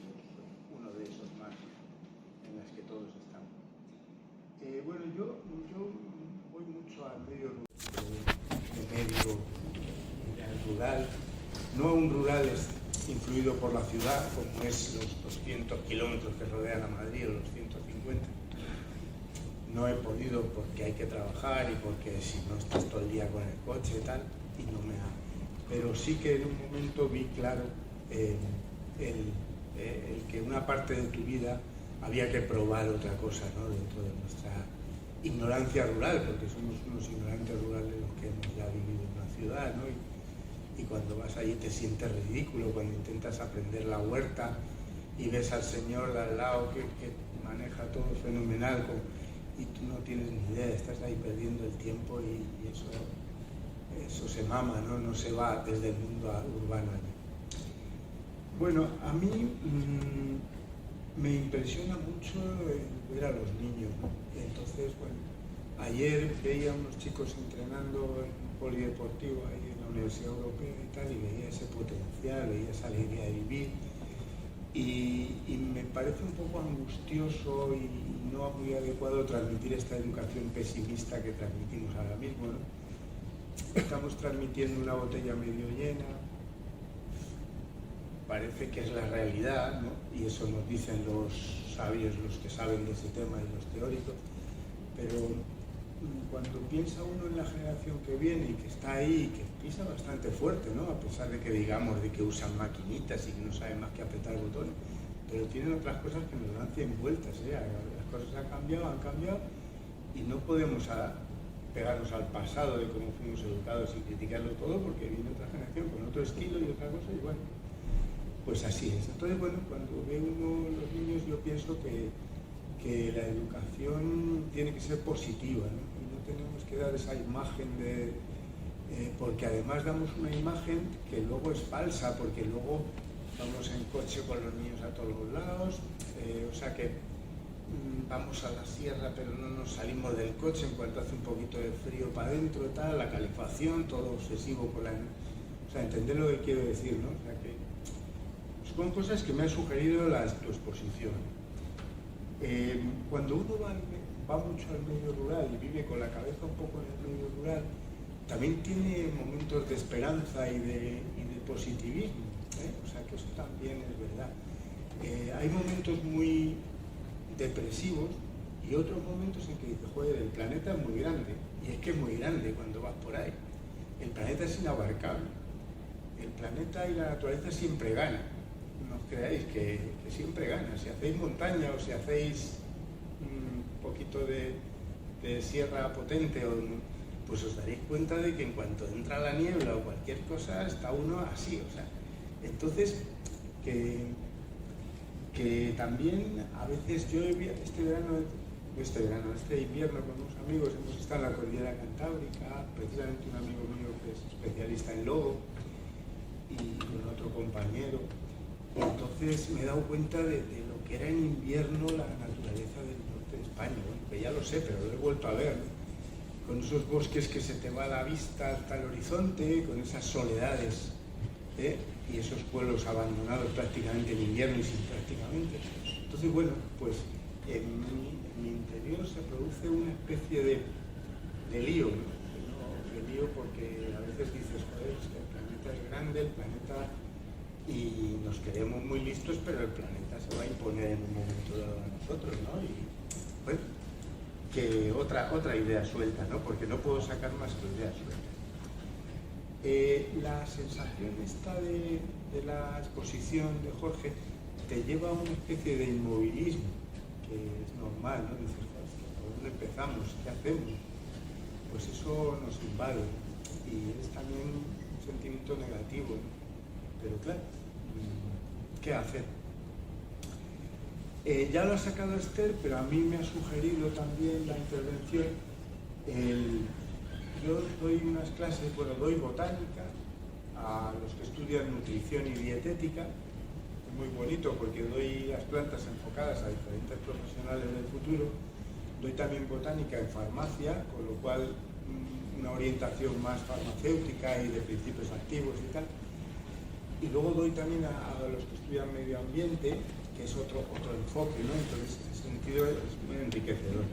no un rural influido por la ciudad, como es los 200 kilómetros que rodean a Madrid o los 150. No he podido porque hay que trabajar y porque si no estás todo el día con el coche y tal, y no me ha... Pero sí que en un momento vi claro el que una parte de tu vida había que probar otra cosa, ¿no? Dentro de nuestra ignorancia rural, porque somos unos ignorantes rurales los que hemos ya vivido en una ciudad, ¿no? Y cuando vas allí te sientes ridículo, cuando intentas aprender la huerta y ves al señor de al lado que maneja todo fenomenal y tú no tienes ni idea, estás ahí perdiendo el tiempo y eso se mama, ¿no? No se va desde el mundo urbano. Bueno, a mí me impresiona mucho ver a los niños, ¿no? Entonces, bueno, ayer veía a unos chicos entrenando en un polideportivo ahí en la Universidad Europea y tal, y veía ese potencial, veía esa alegría de vivir, y me parece un poco angustioso y no muy adecuado transmitir esta educación pesimista que transmitimos ahora mismo, ¿no? Estamos transmitiendo una botella medio llena, parece que es la realidad, ¿no? Y eso nos dicen los sabios, los que saben de ese tema y los teóricos, pero cuando piensa uno en la generación que viene y que está ahí, que pisa bastante fuerte, ¿no? A pesar de que digamos de que usan maquinitas y que no saben más que apretar botones, pero tienen otras cosas que nos dan 100 vueltas, ¿eh? Las cosas han cambiado y no podemos pegarnos al pasado de cómo fuimos educados y criticarlo todo porque viene otra generación con otro estilo y otra cosa y bueno, pues así es. Entonces, bueno, cuando ve uno los niños yo pienso que la educación tiene que ser positiva, ¿no? Y no tenemos que dar esa imagen de... porque además damos una imagen que luego es falsa, porque luego vamos en coche con los niños a todos los lados, o sea que vamos a la sierra pero no nos salimos del coche en cuanto hace un poquito de frío para adentro y tal, la calefacción, todo obsesivo con la... O sea, entender lo que quiero decir, ¿no? O sea que son cosas que me ha sugerido tu exposición. Cuando uno va mucho al medio rural y vive con la cabeza un poco en el medio rural, también tiene momentos de esperanza y de positivismo, ¿eh? O sea que eso también es verdad. Hay momentos muy depresivos y otros momentos en que dices, joder, el planeta es muy grande, y es que es muy grande cuando vas por ahí. El planeta es inabarcable. El planeta y la naturaleza siempre ganan. No os creáis que siempre gana. Si hacéis montaña o si hacéis un poquito de sierra potente, pues os daréis cuenta de que en cuanto entra la niebla o cualquier cosa, está uno así. O sea, entonces, que también a veces yo este invierno con unos amigos hemos estado en la cordillera cantábrica, precisamente un amigo mío que es especialista en lobo y con otro compañero. Entonces me he dado cuenta de lo que era en invierno la naturaleza del norte de España, ¿no? Que ya lo sé, pero lo he vuelto a ver, ¿no? Con esos bosques que se te va la vista hasta el horizonte, con esas soledades, ¿eh? Y esos pueblos abandonados prácticamente en invierno y sin prácticamente. Entonces, bueno, pues en mi interior se produce una especie de lío, ¿no? De lío porque a veces dices, joder, es que el planeta es grande, el planeta... y nos creemos muy listos, pero el planeta se va a imponer en un momento dado a nosotros, ¿no? Y bueno, que otra idea suelta, ¿no? Porque no puedo sacar más que ideas sueltas. La sensación esta de la exposición de Jorge te lleva a una especie de inmovilismo, que es normal, ¿no? Dices, ¿por dónde empezamos? ¿Qué hacemos? Pues eso nos invade y es también un sentimiento negativo, ¿no? Pero claro, ¿qué hacer? Ya lo ha sacado Esther, pero a mí me ha sugerido también la intervención. Yo doy unas clases, bueno, doy botánica a los que estudian nutrición y dietética. Es muy bonito porque doy las plantas enfocadas a diferentes profesionales del futuro. Doy también botánica en farmacia, con lo cual una orientación más farmacéutica y de principios activos y tal. Y luego doy también a los que estudian medio ambiente, que es otro enfoque, ¿no? Entonces, en ese sentido es muy enriquecedor.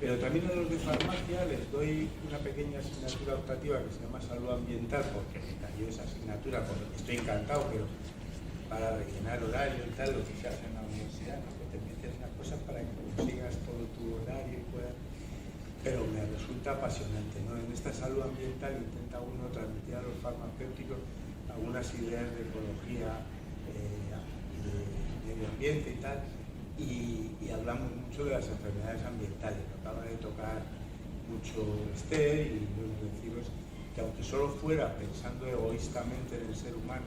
Pero también a los de farmacia les doy una pequeña asignatura optativa que se llama salud ambiental, porque me cayó esa asignatura, porque estoy encantado, pero para rellenar horario y tal, lo que se hace en la universidad, ¿no? Que te metes unas cosas para que consigas todo tu horario y puedas... Pero me resulta apasionante, ¿no? En esta salud ambiental intenta uno transmitir a los farmacéuticos algunas ideas de ecología, de medio ambiente y tal, y hablamos mucho de las enfermedades ambientales. Acaba de tocar mucho Esther y bueno, deciros que aunque solo fuera pensando egoístamente en el ser humano,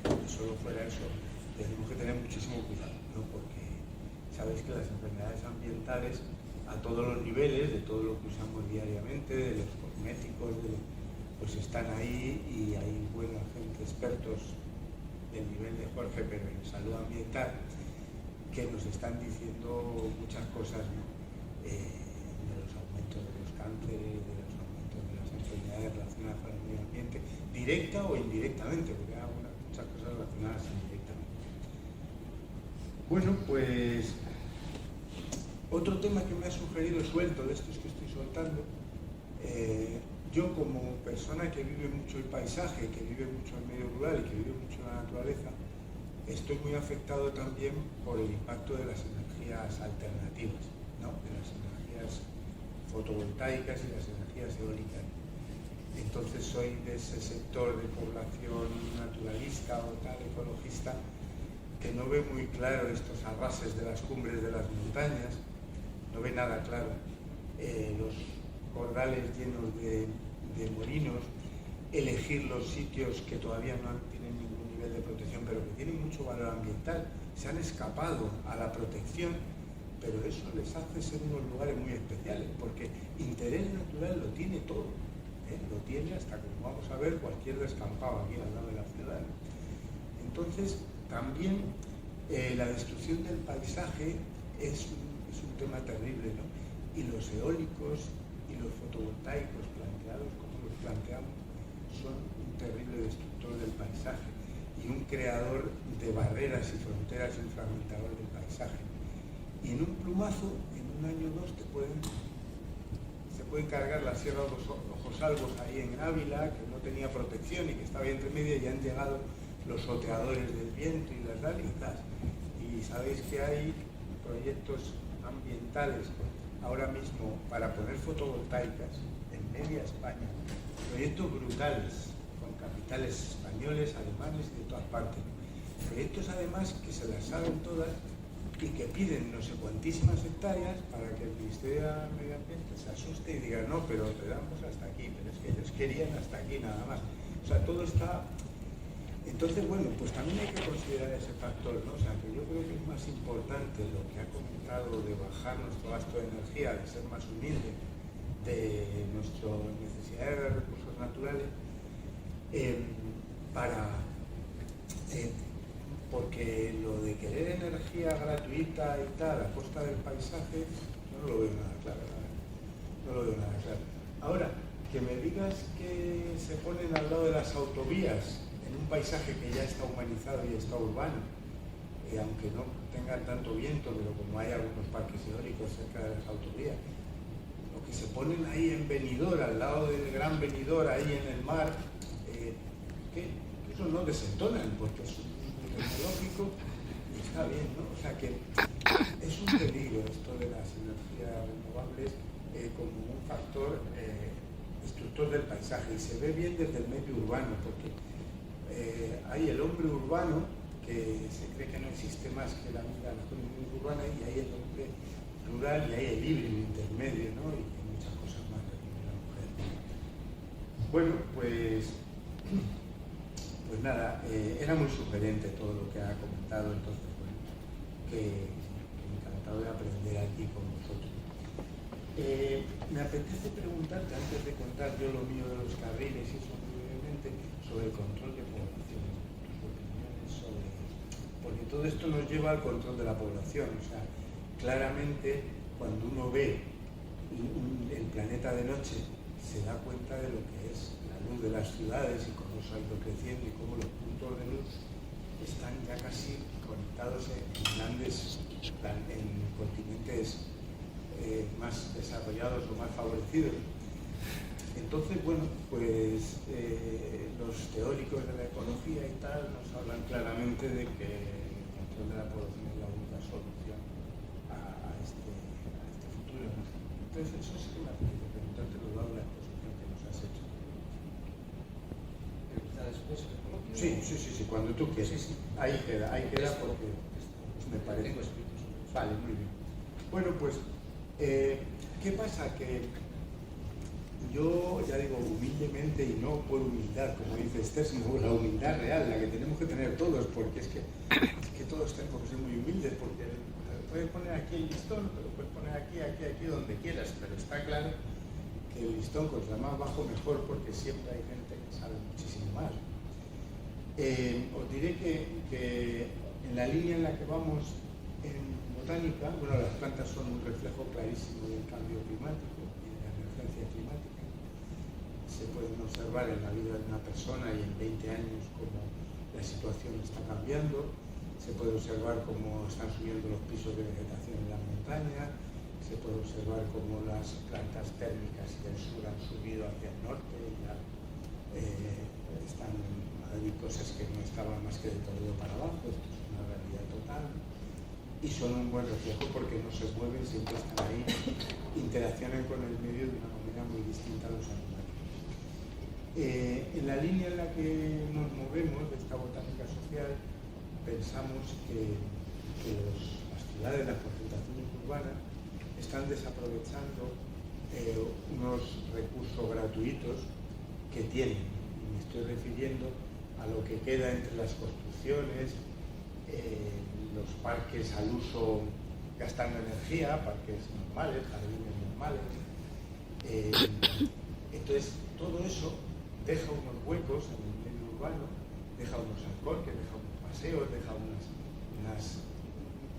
aunque solo fuera eso, tenemos que tener muchísimo cuidado, ¿no? Porque sabéis que las enfermedades ambientales a todos los niveles, de todo lo que usamos diariamente, de los cosméticos, pues están ahí y hay buena gente, expertos del nivel de Jorge, pero en salud ambiental, que nos están diciendo muchas cosas, ¿no? De los aumentos de los cánceres, de los aumentos de las enfermedades relacionadas con el medio ambiente, directa o indirectamente, porque hay muchas cosas relacionadas indirectamente. Bueno, pues otro tema que me ha sugerido suelto, de estos que estoy soltando, yo como persona que vive mucho el paisaje, que vive mucho el medio rural y que vive mucho la naturaleza, estoy muy afectado también por el impacto de las energías alternativas, ¿no? De las energías fotovoltaicas y las energías eólicas. Entonces soy de ese sector de población naturalista o tal, ecologista, que no ve muy claro estos arrases de las cumbres de las montañas, no ve nada claro. Los cordales llenos de molinos, elegir los sitios que todavía no tienen ningún nivel de protección, pero que tienen mucho valor ambiental, se han escapado a la protección, pero eso les hace ser unos lugares muy especiales, porque interés natural lo tiene todo, lo tiene hasta, como vamos a ver, cualquier descampado aquí al lado de la ciudad. Entonces, también la destrucción del paisaje es un tema terrible, ¿no? Y los eólicos y los fotovoltaicos planteados como los planteamos son un terrible destructor del paisaje y un creador de barreras y fronteras y un fragmentador del paisaje. Y en un plumazo, en un año o dos, se puede cargar la Sierra de los Ojosalvos ahí en Ávila, que no tenía protección y que estaba ahí entre medio, y han llegado los oteadores del viento y las dálitas. Y sabéis que hay proyectos ambientales ahora mismo para poner fotovoltaicas en media España, proyectos brutales, con capitales españoles, alemanes y de todas partes. Proyectos además que se las saben todas y que piden no sé cuantísimas hectáreas para que el Ministerio de Medio Ambiente se asuste y diga no, pero te damos hasta aquí, pero es que ellos querían hasta aquí nada más. O sea, todo está... Entonces, bueno, pues también hay que considerar ese factor, ¿no? O sea, que yo creo que es más importante lo que ha comentado de bajar nuestro gasto de energía, de ser más humilde, de nuestras necesidades de recursos naturales, porque lo de querer energía gratuita y tal a costa del paisaje, yo no lo veo nada claro, no lo veo nada claro. Ahora, que me digas que se ponen al lado de las autovías en un paisaje que ya está humanizado y está urbano, aunque no tengan tanto viento, pero como hay algunos parques eólicos cerca de las autovías, o que se ponen ahí en Benidorm, al lado del gran Benidorm, ahí en el mar, que eso no desentonan, porque es tecnológico y está bien, ¿no? O sea que es un peligro esto de las energías renovables como un factor destructor del paisaje, y se ve bien desde el medio urbano, porque hay el hombre urbano que se cree que no existe más que la comunidad urbana, y hay el hombre rural y hay el híbrido intermedio, ¿no? Y hay muchas cosas más de la mujer. Bueno, pues nada, era muy sugerente todo lo que ha comentado, entonces, bueno, que encantado de aprender aquí con vosotros. Me apetece preguntarte, antes de contar yo lo mío de los carriles y eso muy brevemente, sobre el control de poblaciones, tus opiniones sobre... Porque todo esto nos lleva al control de la población, o sea, claramente cuando uno ve el planeta de noche se da cuenta de lo que es la luz de las ciudades y cómo se ha ido creciendo y cómo los puntos de luz están ya casi conectados en grandes, en continentes más desarrollados o más favorecidos. Entonces, bueno, pues los teóricos de la ecología y tal nos hablan claramente de que el control de la población es la única solución a este futuro. Entonces, eso sí que me apetece preguntarte lo dado la exposición que nos has hecho. Después el coloquio. Sí, cuando tú quieras. Sí. Ahí queda porque me parece. Vale, muy bien. Bueno, pues, ¿qué pasa? Que yo, ya digo, humildemente, y no por humildad, como dice Esther, sino por la humildad real, la que tenemos que tener todos, porque es que todos tenemos que ser muy humildes, porque puedes poner aquí el listón, pero puedes poner aquí, donde quieras, pero está claro que el listón, contra más bajo, mejor, porque siempre hay gente que sabe muchísimo más. Os diré que en la línea en la que vamos en botánica, bueno, las plantas son un reflejo clarísimo del cambio climático y de la emergencia climática. Se pueden observar en la vida de una persona y en 20 años cómo la situación está cambiando. Se puede observar cómo están subiendo los pisos de vegetación en la montaña. Se puede observar cómo las plantas térmicas del sur han subido hacia el norte y ya hay cosas que no estaban más que de todo para abajo. Esto es una realidad total. Y son un buen reflejo porque no se mueven, siempre están ahí, interaccionan con el medio de una manera muy distinta a los animales. En la línea en la que nos movemos, de esta botánica social, pensamos que las ciudades, las concentraciones urbanas, están desaprovechando unos recursos gratuitos que tienen. Y me estoy refiriendo a lo que queda entre las construcciones, los parques al uso gastando energía, parques normales, jardines normales. Entonces, todo eso deja unos huecos en el medio urbano, deja unos alcorques, deja unos paseos, deja unos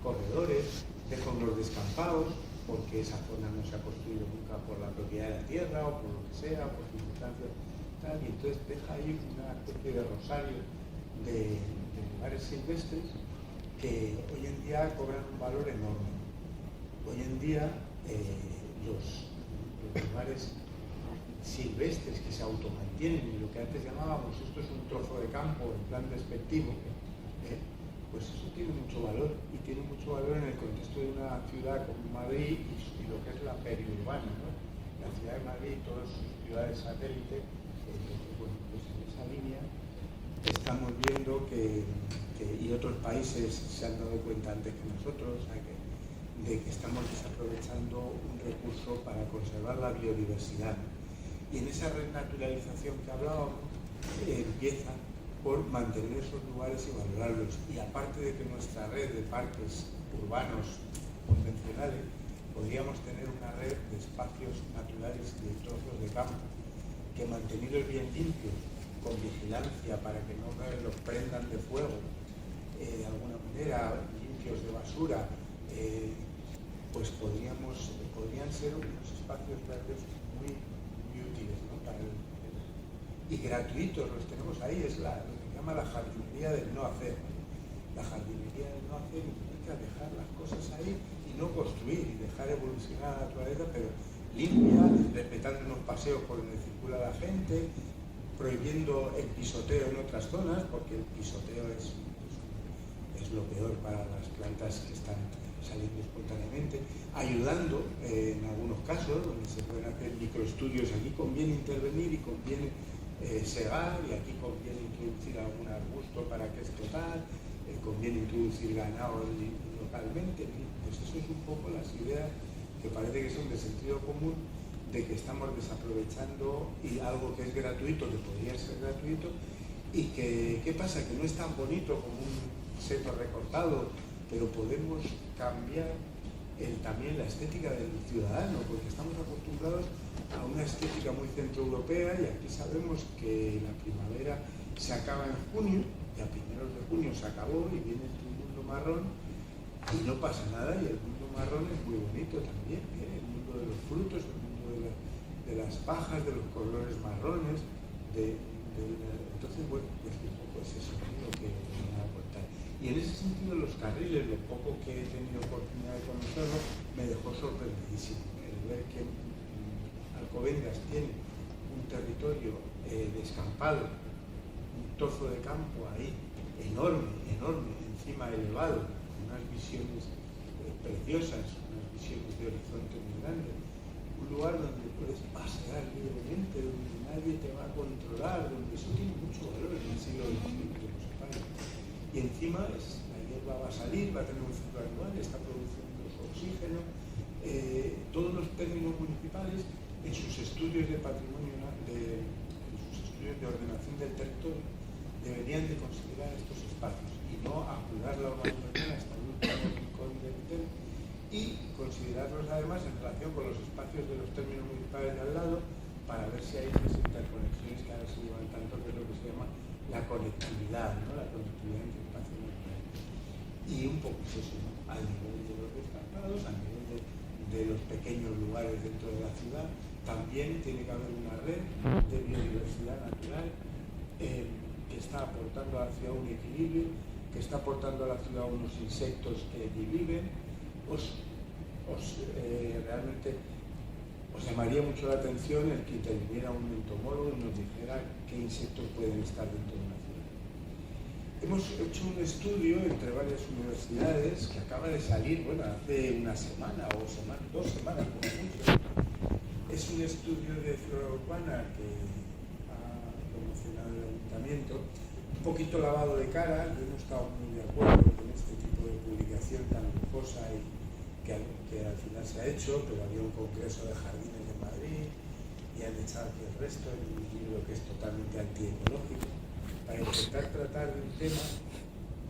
corredores, deja unos descampados, porque esa zona no se ha construido nunca por la propiedad de la tierra o por lo que sea, por circunstancias tal, y entonces deja ahí una especie de rosario de lugares silvestres que hoy en día cobran un valor enorme. Hoy en día los lugares silvestres que se automantienen y lo que antes llamábamos esto es un trozo de campo en plan despectivo, pues eso tiene mucho valor, y tiene mucho valor en el contexto de una ciudad como Madrid y lo que es la periurbana, ¿no? La ciudad de Madrid y todas sus ciudades satélite. Bueno, pues en esa línea estamos viendo que y otros países se han dado cuenta antes que nosotros, de que estamos desaprovechando un recurso para conservar la biodiversidad. Y en esa renaturalización que hablábamos, empieza por mantener esos lugares y valorarlos. Y aparte de que nuestra red de parques urbanos convencionales, podríamos tener una red de espacios naturales y de trozos de campo que, mantenidos bien limpios, con vigilancia para que no los prendan de fuego, de alguna manera, limpios de basura, pues podrían ser unos espacios verdes muy útiles, ¿no? Y gratuitos, los tenemos ahí, es lo que se llama la jardinería del no hacer. La jardinería del no hacer implica dejar las cosas ahí y no construir, y dejar evolucionar la naturaleza, pero limpia, respetando unos paseos por donde circula la gente, prohibiendo el pisoteo en otras zonas, porque el pisoteo es lo peor para las plantas que están saliendo espontáneamente, ayudando en algunos casos donde se pueden hacer microestudios. Aquí conviene intervenir y conviene segar, y aquí conviene introducir algún arbusto para que esto tal, conviene introducir ganado localmente. Pues eso es un poco las ideas que parece que son de sentido común, de que estamos desaprovechando y algo que es gratuito, que podría ser gratuito, y que, ¿qué pasa? Que no es tan bonito como un seto recortado, pero podemos cambiar también la estética del ciudadano, porque estamos acostumbrados a una estética muy centroeuropea, y aquí sabemos que la primavera se acaba en junio, y a primeros de junio se acabó y viene el mundo marrón y no pasa nada, y el mundo marrón es muy bonito también, el mundo de los frutos, el mundo de las pajas, de los colores marrones, entonces bueno, pues eso es lo que voy a contar. Y en ese sentido los carriles, lo poco que he tenido oportunidad de conocerlo, me dejó sorprendidísimo. El ver que Alcobendas tiene un territorio descampado, un trozo de campo ahí, enorme, enorme, encima elevado, con unas visiones preciosas, unas visiones de horizonte muy grandes, un lugar donde puedes pasear libremente, donde nadie te va a controlar, donde eso tiene mucho valor en el siglo XXI, que lo sepáis. Y encima la hierba va a salir, va a tener un ciclo anual, está produciendo su oxígeno. Todos los términos municipales, en sus estudios de patrimonio, en sus estudios de ordenación del territorio, deberían de considerar estos espacios y no apurar la urbanización hasta el último rincón del hotel, y considerarlos además en relación con los espacios de los términos municipales de al lado, para ver si hay esas interconexiones que ahora se llevan tanto, que es lo que se llama la conectividad, ¿no? La conectividad entre espacios naturales. Y un poco es eso, ¿no? Al nivel de los descampados, al nivel de los pequeños lugares dentro de la ciudad, también tiene que haber una red de biodiversidad natural que está aportando a la ciudad un equilibrio, que está aportando a la ciudad unos insectos que allí viven. Realmente os llamaría mucho la atención el que interviniera un entomólogo y nos dijera qué insectos pueden estar dentro de una ciudad. Hemos hecho un estudio entre varias universidades que acaba de salir, bueno, hace una semana o 2 semanas como mucho. Es un estudio de flora urbana que ha promocionado el ayuntamiento, un poquito lavado de cara. Yo no he estado muy de acuerdo con este tipo de publicación tan lujosa y que al final se ha hecho, pero había un congreso de jardines de Madrid y han echado aquí el resto en un libro que es totalmente antiecológico, para intentar tratar de un tema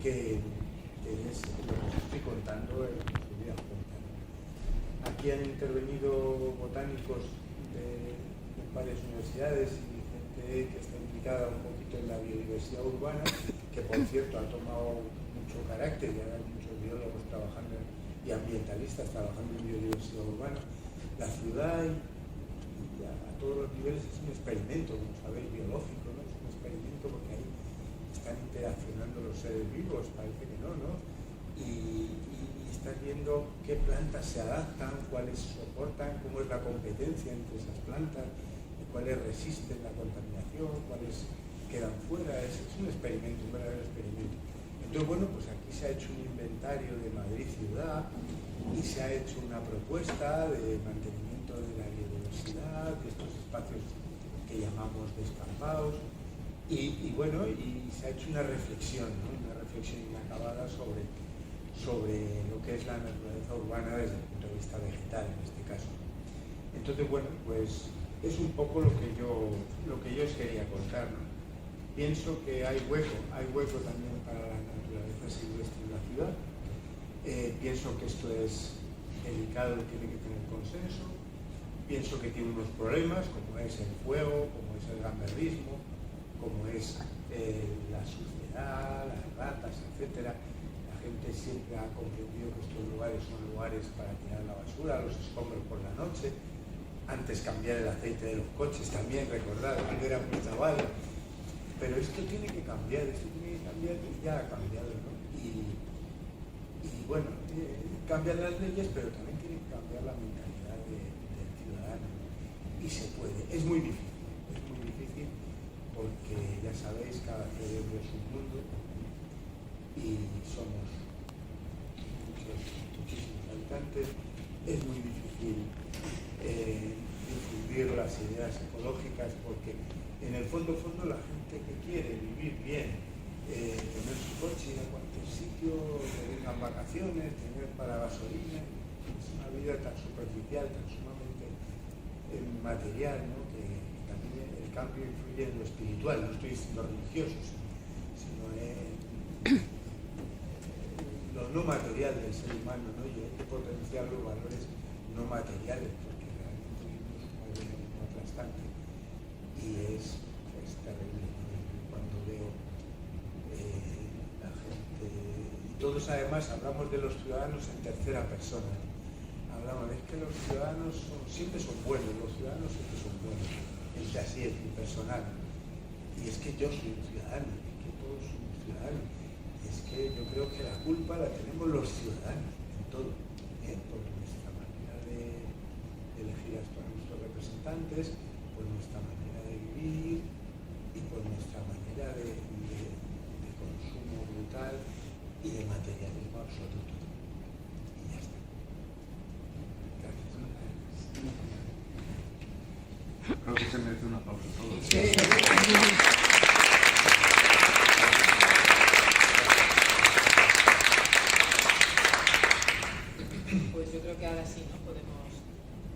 que es lo que os estoy contando en su vida junta. Aquí han intervenido botánicos de varias universidades y gente que está implicada un poquito en la biodiversidad urbana, que por cierto ha tomado mucho carácter y ahora hay muchos biólogos trabajando y ambientalistas trabajando en biodiversidad urbana. La ciudad a todos los niveles es un experimento, como sabéis, biológico, ¿no? Es un experimento porque ahí están interaccionando los seres vivos, parece que no, ¿no? Y estás viendo qué plantas se adaptan, cuáles soportan, cómo es la competencia entre esas plantas, cuáles resisten la contaminación, cuáles quedan fuera. Es un experimento, un verdadero experimento. Entonces, bueno, pues aquí se ha hecho un inventario de Madrid ciudad y se ha hecho una propuesta de mantenimiento de la biodiversidad, de estos espacios que llamamos descampados, y bueno, y se ha hecho una reflexión, ¿no? Una reflexión inacabada sobre lo que es la naturaleza urbana desde el punto de vista vegetal, en este caso. Entonces, bueno, pues es un poco lo que yo os quería contar, ¿no? Pienso que hay hueco también para la naturaleza silvestre en la ciudad. Pienso que esto es delicado y tiene que tener consenso. Pienso que tiene unos problemas, como es el fuego, como es el gamberrismo, como es la suciedad, las ratas, etc. La gente siempre ha comprendido que estos lugares son lugares para tirar la basura, los escombros por la noche. Antes cambiar el aceite de los coches también, recordad, cuando era muy chaval. Pero esto tiene que cambiar y ya ha cambiado, ¿no? Y bueno, cambian las leyes, pero también tiene que cambiar la mentalidad del ciudadano. Y se puede. Es muy difícil porque, ya sabéis, cada cerebro es un mundo y somos muchísimos habitantes. Es muy difícil difundir las ideas ecológicas porque en el fondo la gente que quiere vivir bien, tener su coche, ir a cualquier sitio, que vengan vacaciones, tener para gasolina, es una vida tan superficial, tan sumamente material, ¿no? Que también el cambio influye en lo espiritual, no estoy diciendo religiosos, sino en lo no material del ser humano, ¿no? Y hay que potenciar los valores no materiales, porque realmente vivimos una vida muy aplastante. Y es terrible, ¿no? Cuando veo la gente, y todos además hablamos de los ciudadanos en tercera persona, hablamos, es que los ciudadanos siempre son buenos, es así, es impersonal, y es que yo soy un ciudadano, es que todos somos ciudadanos, es que yo creo creo que la culpa la tenemos los ciudadanos en todo, por nuestra manera de elegir a nuestros representantes, por nuestra manera de vivir y por nuestra manera de consumo brutal y de materialismo absoluto. Y ya está. Gracias. Creo que se merece una pausa todo. Pues yo creo que ahora sí, ¿no? Podemos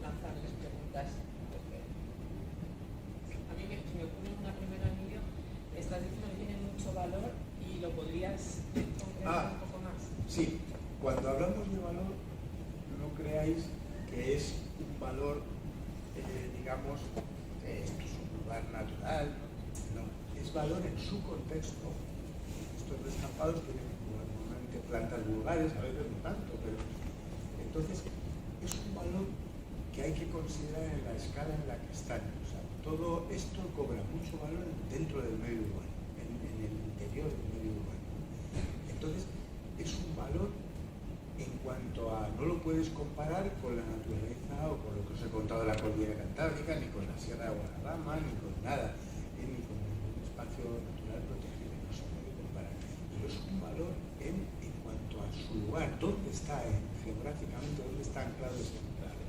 lanzarles preguntas. Porque a mí se me ocurre una primera, Emilio. Estás diciendo que tiene mucho valor y lo podrías concretar un poco más. Sí, cuando hablamos de valor, no creáis que es un valor, digamos, un lugar natural, no, es valor en su contexto. Estos descampados tienen normalmente plantas vulgares, a veces no tanto, pero entonces es un valor que hay que considerar en la escala en la que están. O sea, todo esto cobra mucho valor dentro del medio urbano, en el interior del medio urbano. Entonces, es un valor en cuanto a, no lo puedes comparar con la naturaleza o con lo que os he contado de la cordillera cantábrica, ni con la Sierra de Guadarrama, ni con nada, ni con un espacio natural protegido, no se puede comparar. Pero es un valor en cuanto a su lugar, dónde está, geográficamente, dónde está anclado ese enclave.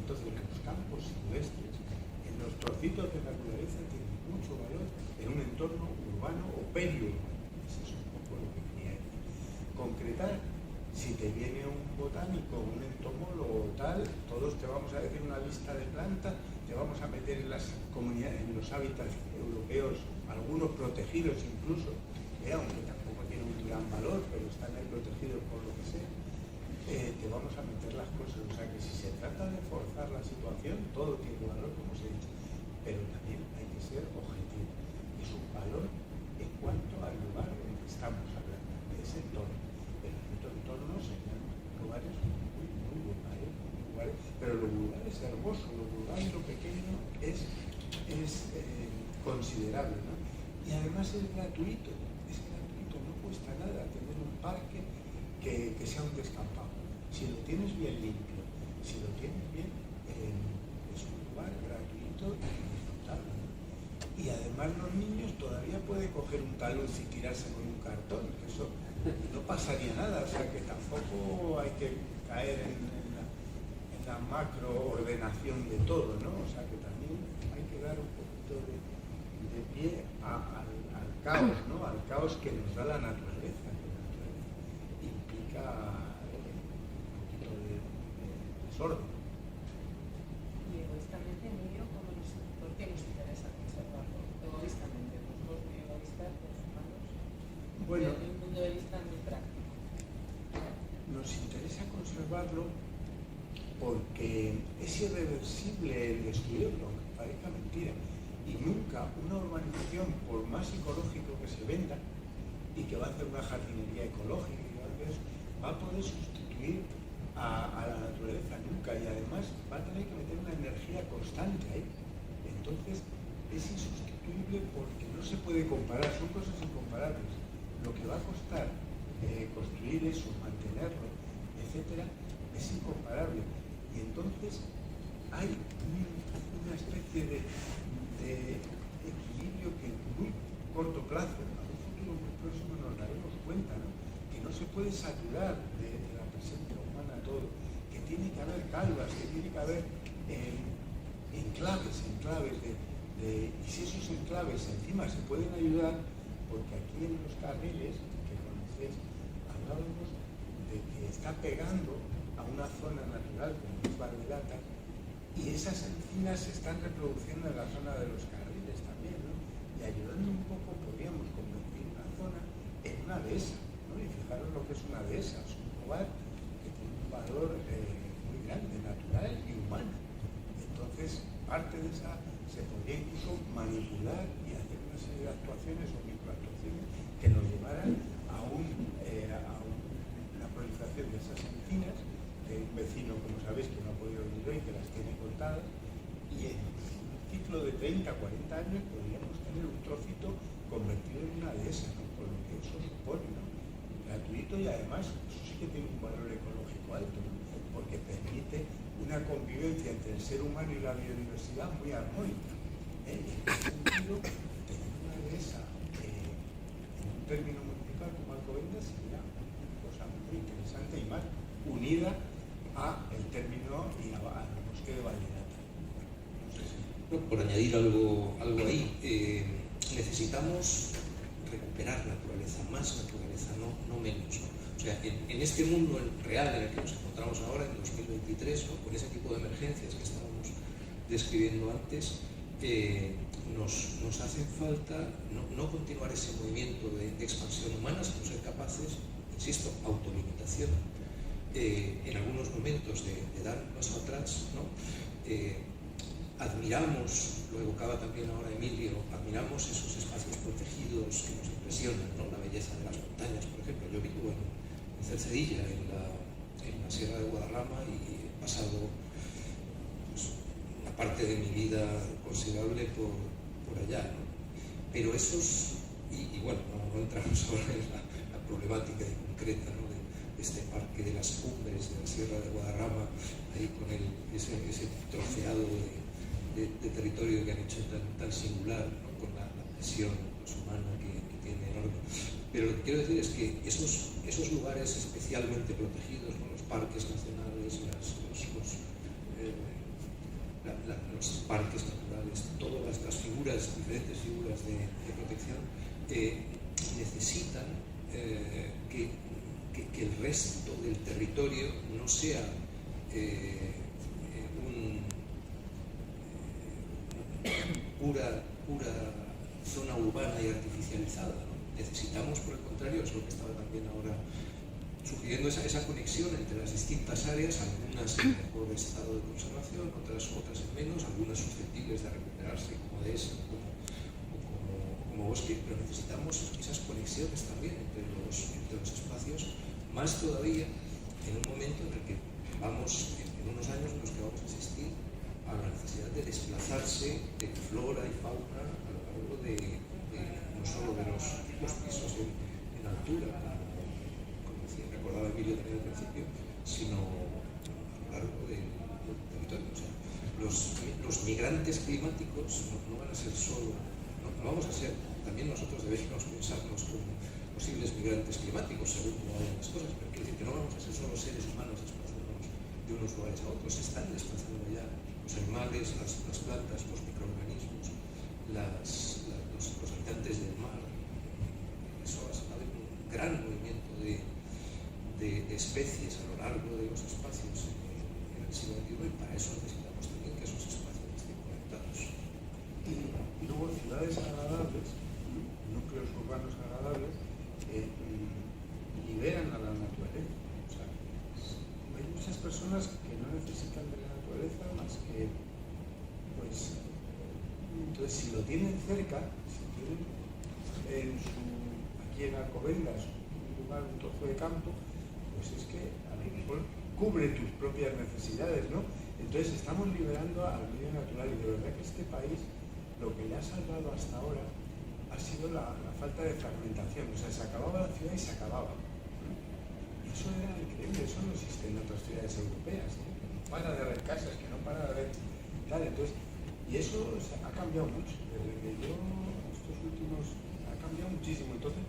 Entonces, los campos silvestres, en los trocitos de naturaleza, tienen mucho valor en un entorno urbano o periurbano. Eso es un poco lo que quería decir. Concretar, si te viene un botánico, un entomólogo o tal, todos te vamos a decir una lista de plantas, te vamos a meter en las comunidades, en los hábitats europeos, algunos protegidos incluso, aunque tampoco tienen un gran valor, pero están ahí protegidos por lo que sea, te vamos a meter las cosas. O sea que si se trata de forzar la situación, todo tiene valor, como os he dicho, pero también hay que ser objetivo. Es un valor en cuanto al lugar en el que estamos hablando, de ese entorno. Pero en otros entornos serían lugares muy vulgares, pero lo vulgar es hermoso, lo vulgar y lo pequeño es considerable, ¿no? Y además es gratuito, no cuesta nada tener un parque que sea un descampado. Si lo tienes bien limpio, si lo tienes bien, es un lugar gratuito y disfrutable, ¿no? Y además los niños todavía pueden coger un talud y tirarse con un cartón, que eso no pasaría nada, o sea que tampoco hay que caer en la macro ordenación de todo, ¿no? O sea que también hay que dar un poquito de pie al caos, ¿no? Al caos que nos da la naturaleza, que la naturaleza implica un poquito de desorden. Y egoístamente, Emilio, ¿por qué nos interesa conservarlo? Egoístamente, pues somos muy egoístas, los humanos, Bueno, desde un punto de vista muy práctico. nos interesa conservarlo porque es irreversible el destruirlo, aunque parezca mentira. Y nunca una urbanización, por más ecológico que se venda, y que va a hacer una jardinería ecológica, va a poder sustituir a la naturaleza nunca. Y además va a tener que meter una energía constante ahí. Entonces es insustituible porque no se puede comparar, son cosas incomparables. Lo que va a costar construir eso, mantenerlo, etcétera, es incomparable. Y entonces hay una especie de equilibrio que en muy corto plazo, a un futuro muy próximo, nos daremos cuenta, ¿no? Que no se puede saturar de la presencia humana todo, que tiene que haber calvas, que tiene que haber enclaves y si esos enclaves encima se pueden ayudar, porque aquí en los carriles que conocéis hablábamos de que está pegando a una zona natural como es Bardelata, y esas encinas se están reproduciendo en la zona de los carriles también, ¿no? Y ayudando un poco podríamos convertir una zona en una dehesa, ¿no? Y fijaros lo que es una dehesa, es un lugar que tiene un valor muy grande, natural y humano. Entonces, parte de esa se podría incluso manipular y hacer una serie de actuaciones o microactuaciones que nos llevaran a una proliferación de esas encinas, de un vecino, como sabéis, que no ha podido venir hoy, que las tiene contadas, y en un ciclo de 30, 40 años podríamos tener un trocito convertido en una dehesa, ¿no? Por lo que eso supone, ¿no? Gratuito bonito y además eso sí que tiene un valor ecológico alto, porque permite una convivencia entre el ser humano y la biodiversidad muy armónica. En ese sentido, tener una dehesa en un término municipal como Alcobendas sería una cosa muy interesante y más unida a el término y al bosque de Vallenata. No sé si... Por añadir algo ahí, necesitamos recuperar naturaleza, más naturaleza, no menos, ¿no? O sea, en este mundo real en el que nos encontramos ahora, en 2023, ¿no? Con ese tipo de emergencias que estábamos describiendo antes, nos hace falta no continuar ese movimiento de expansión humana, sino ser capaces, insisto, autolimitación, en algunos momentos de dar un paso atrás, ¿no? Admiramos, lo evocaba también ahora Emilio, admiramos esos espacios protegidos que nos impresionan, ¿no? La belleza de las montañas, por ejemplo. Yo vivo en Cercedilla, en la Sierra de Guadarrama, y he pasado pues, una parte de mi vida considerable por allá, ¿no? Pero esos, y bueno, no entramos ahora en la problemática concreta, ¿no? de este parque de las cumbres de la Sierra de Guadarrama, ahí con ese troceado de territorio que han hecho tan singular, ¿no? Con la presión humana que tiene enorme. Pero lo que quiero decir es que esos lugares especialmente protegidos, ¿no? Los parques nacionales, los parques naturales, todas las figuras, diferentes figuras de protección, necesitan que el resto del territorio no sea pura zona urbana y artificializada, ¿no? Necesitamos, por el contrario, es lo que estaba también ahora sugiriendo, esa conexión entre las distintas áreas, algunas en mejor estado de conservación, otras en menos, algunas susceptibles de recuperarse como dehesa como bosque, pero necesitamos esas conexiones también entre los espacios, más todavía en un momento en el que vamos, en unos años en los que vamos a asistir a la necesidad de desplazarse de flora y fauna a lo largo no solo de los pisos en altura, como decía, recordaba Emilio también al principio, sino a lo largo del territorio. O sea, los migrantes climáticos no van a ser solo, no vamos a ser, también nosotros debemos pensarnos como posibles migrantes climáticos según cómo vayan las cosas, pero quiere decir que no vamos a ser solo seres humanos desplazándonos de unos lugares a otros, se están desplazando ya los animales, las plantas, los microorganismos, los habitantes del mar. Eso va a haber un gran movimiento de especies a lo largo de los espacios en el siglo XXI, y para eso necesitamos también que esos espacios estén conectados. Y luego ciudades agradables, núcleos urbanos agradables, liberan a la naturaleza. O sea, hay muchas personas que no necesitan de la naturaleza más que, pues, entonces si lo tienen cerca, si tienen aquí en Alcobendas un lugar, un trozo de campo, pues es que a lo mejor cubre tus propias necesidades, ¿no? Entonces estamos liberando al medio natural, y de verdad que este país lo que le ha salvado hasta ahora ha sido la falta de fragmentación. O sea, se acababa la ciudad y se acababa, ¿no? Y eso era increíble, eso no existe en otras ciudades europeas, ¿no? Que no para de haber casas, que no para de haber tal. Entonces, y eso ha cambiado mucho, desde que yo, estos últimos, ha cambiado muchísimo. Entonces,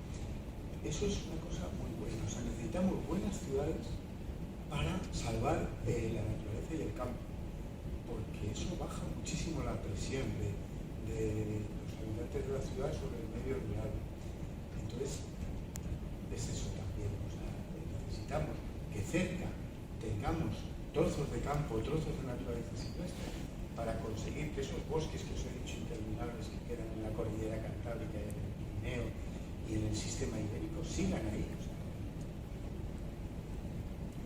eso es una cosa muy buena. O sea, necesitamos buenas ciudades para salvar la naturaleza y el campo, porque eso baja muchísimo la presión de los habitantes de la ciudad sobre el medio rural. Entonces, es eso también. O sea, necesitamos que cerca tengamos trozos de campo, trozos de naturaleza silvestre, para conseguir que esos bosques que os he dicho interminables que quedan en la cordillera cantábrica y en el Pirineo y en el sistema ibérico sigan ahí. O sea,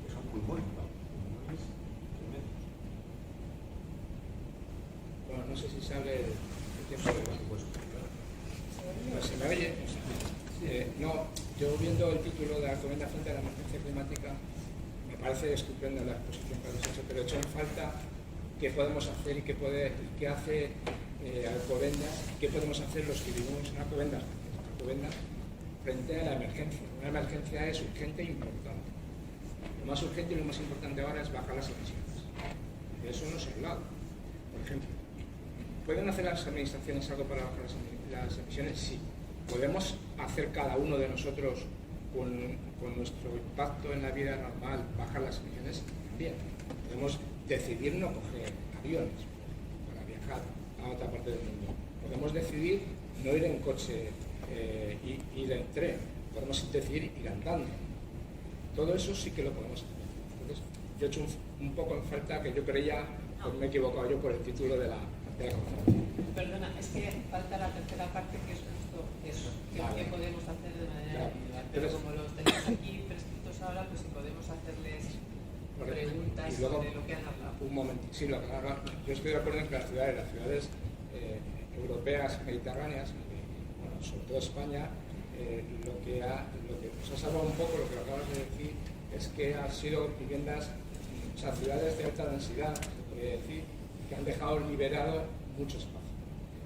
que son pulmones, ¿no? Pulmones tremendos. Bueno, no sé si sale el tiempo de presupuesto. ¿Se me oye? No, yo viendo el título de Alcobendas frente a la emergencia climática, me parece estupenda la exposición que habéis hecho, pero he hecho en falta qué podemos hacer y qué hace Alcobendas, qué podemos hacer los que vivimos en Alcobendas frente a la emergencia. Una emergencia es urgente e importante. Lo más urgente y lo más importante ahora es bajar las emisiones. De eso no se ha hablado. Por ejemplo, ¿pueden hacer las administraciones algo para bajar las emisiones? Sí. ¿Podemos hacer cada uno de nosotros con nuestro impacto en la vida normal bajar las emisiones? También. Podemos decidir no coger aviones para viajar a otra parte del mundo. Podemos decidir no ir en coche, ir en tren. Podemos decidir ir andando. Todo eso sí que lo podemos hacer. Entonces, yo he hecho un poco en falta que yo creía, pues me he equivocado yo por el título de la conferencia. Perdona, es que falta la tercera parte, que es justo eso, que podemos hacer de manera individual. Pero como los tenemos aquí prescritos ahora, pues si podemos hacerles preguntas y luego, sobre lo que han hablado. Un momento, sí, lo que han hablado. Yo estoy de acuerdo en que las ciudades europeas, mediterráneas, bueno, sobre todo España, lo que nos ha salvado un poco, lo que acabas de decir, es que han sido viviendas, o sea, ciudades de alta densidad, se podría decir, que han dejado liberado mucho espacio.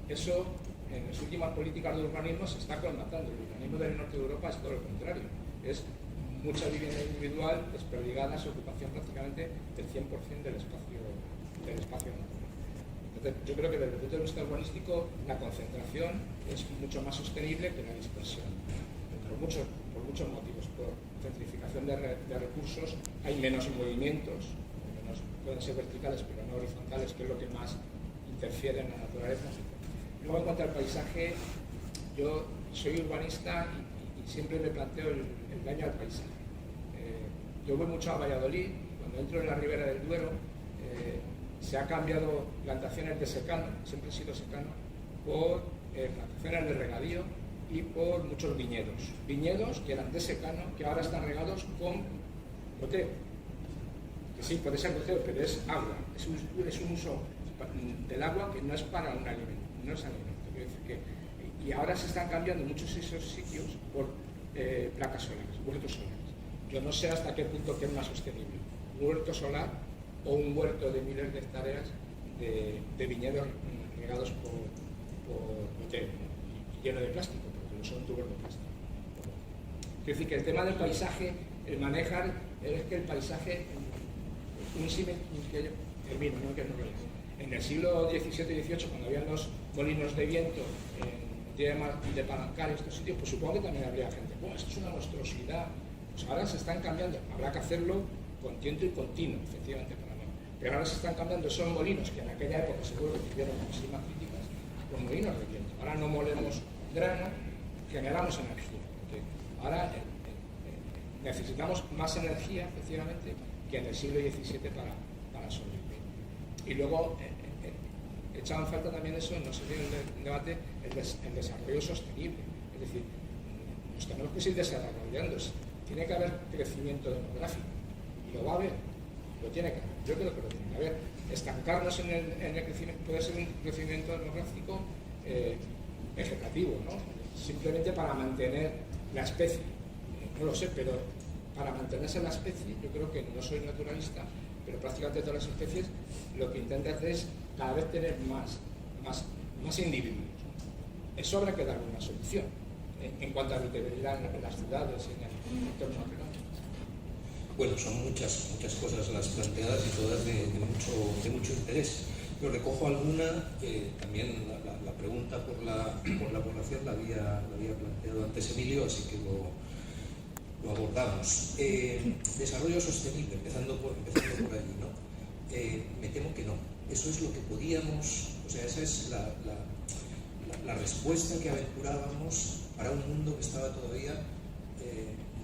Eso, en las últimas políticas de urbanismo, se está colmatando. El urbanismo del norte de Europa es todo lo contrario. Es mucha vivienda individual desperdigada, su ocupación prácticamente del 100% del espacio natural. Entonces, yo creo que desde el punto de vista urbanístico, la concentración es mucho más sostenible que la dispersión. Por muchos motivos. Por centrificación de recursos, hay menos movimientos, pueden ser verticales pero no horizontales, que es lo que más interfiere en la naturaleza. Luego, en cuanto al paisaje, yo soy urbanista y siempre me planteo el daño al paisaje. Yo voy mucho a Valladolid, cuando entro en la ribera del Duero, se ha cambiado plantaciones de secano, siempre ha sido secano, por plantaciones de regadío y por muchos viñedos que eran de secano, que ahora están regados con goteo. Que sí, puede ser goteo, pero es agua, es un uso del agua que no es para un alimento, no es alimento. Quiero decir y ahora se están cambiando muchos de esos sitios por placas solares, huertos solares. Yo no sé hasta qué punto que es más sostenible, un huerto solar o un huerto de miles de hectáreas de viñedos regados por goteo, lleno de plástico, porque no son tubos de plástico. Quiero decir que el tema del paisaje, el manejar, es que el paisaje, un símil que termino, ¿no? Que no lo es. En el siglo XVII y XVIII, cuando habían los molinos de viento de Palancar y estos sitios, pues supongo que también habría gente, bueno, esto es una monstruosidad. Pues ahora se están cambiando, habrá que hacerlo con tiento y continuo, efectivamente, para mí. Pero ahora se están cambiando esos molinos, que en aquella época seguro que tuvieron muchísimas críticas, los molinos de viento. Ahora no molemos grano, generamos energía. Porque ahora necesitamos más energía, efectivamente, que en el siglo XVII para sobrevivir. Y luego, echado en falta también eso, no sé si en el debate, el desarrollo sostenible. Es decir, nos tenemos que seguir desarrollando. Tiene que haber crecimiento demográfico. Y lo va a haber. Lo tiene que haber. Yo creo que lo tiene que haber. Estancarnos en el crecimiento puede ser un crecimiento demográfico vegetativo, ¿no? Simplemente para mantener la especie. No lo sé, pero para mantenerse la especie, yo creo que no soy naturalista, pero prácticamente todas las especies lo que intentan hacer es cada vez tener más individuos. Eso habrá que darle una solución en cuanto a habitabilidad en las ciudades y en el entorno natural. Bueno, son muchas cosas las planteadas y todas de mucho interés. Yo recojo alguna, también la pregunta por la población la había planteado antes Emilio, así que lo abordamos. Desarrollo sostenible, empezando por allí, ¿no? Me temo que no. Eso es lo que podíamos, o sea, esa es la respuesta que aventurábamos para un mundo que estaba todavía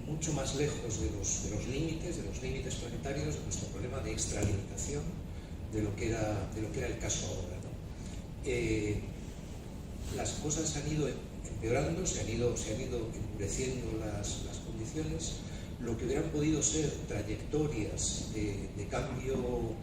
mucho más lejos de los límites planetarios, de nuestro problema de extralimitación, de lo que era el caso ahora, ¿no? Las cosas se han ido empeorando, se han ido endureciendo las condiciones. Lo que hubieran podido ser trayectorias de cambio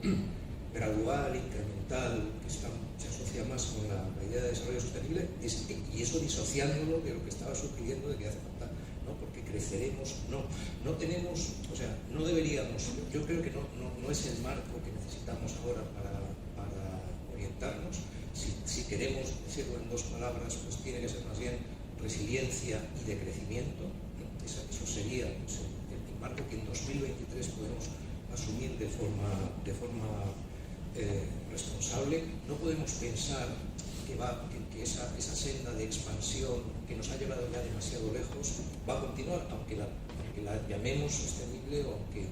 gradual, incremental, que se asocia más con la idea de desarrollo sostenible, y eso disociándolo de lo que estaba sugiriendo de que hace falta, ¿no? Porque creceremos, no tenemos, o sea, no deberíamos, yo creo que no es el marco que necesitamos ahora para orientarnos. Si queremos decirlo en dos palabras, pues tiene que ser más bien resiliencia y de crecimiento. Eso sería pues, el marco que en 2023 podemos asumir de forma responsable. No podemos pensar que esa senda de expansión que nos ha llevado ya demasiado lejos va a continuar, aunque la llamemos sostenible o aunque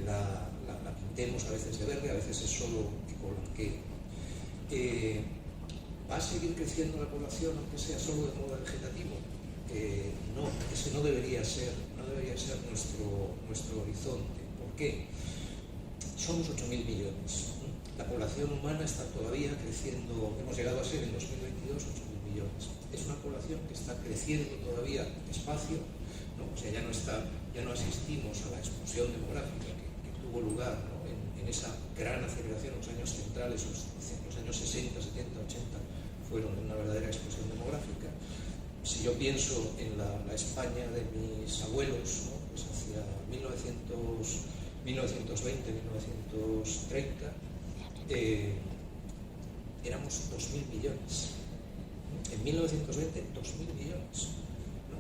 la pintemos a veces de verde, a veces es solo ecoblanqueo. ¿Va a seguir creciendo la población aunque sea solo de modo vegetativo? No, ese no debería ser nuestro horizonte. ¿Por qué? Somos 8.000 millones. La población humana está todavía creciendo, hemos llegado a ser en 2022 8.000 millones. Es una población que está creciendo todavía despacio, ¿no? O sea, ya no asistimos a la explosión demográfica que tuvo lugar, ¿no? en esa gran aceleración en los años centrales, los años 60, 70, 80, fueron una verdadera explosión demográfica. Si yo pienso en la España de mis abuelos, ¿no? Pues hacia 1920, 1930, éramos 2.000 millones. En 1920, 2.000 millones. ¿No?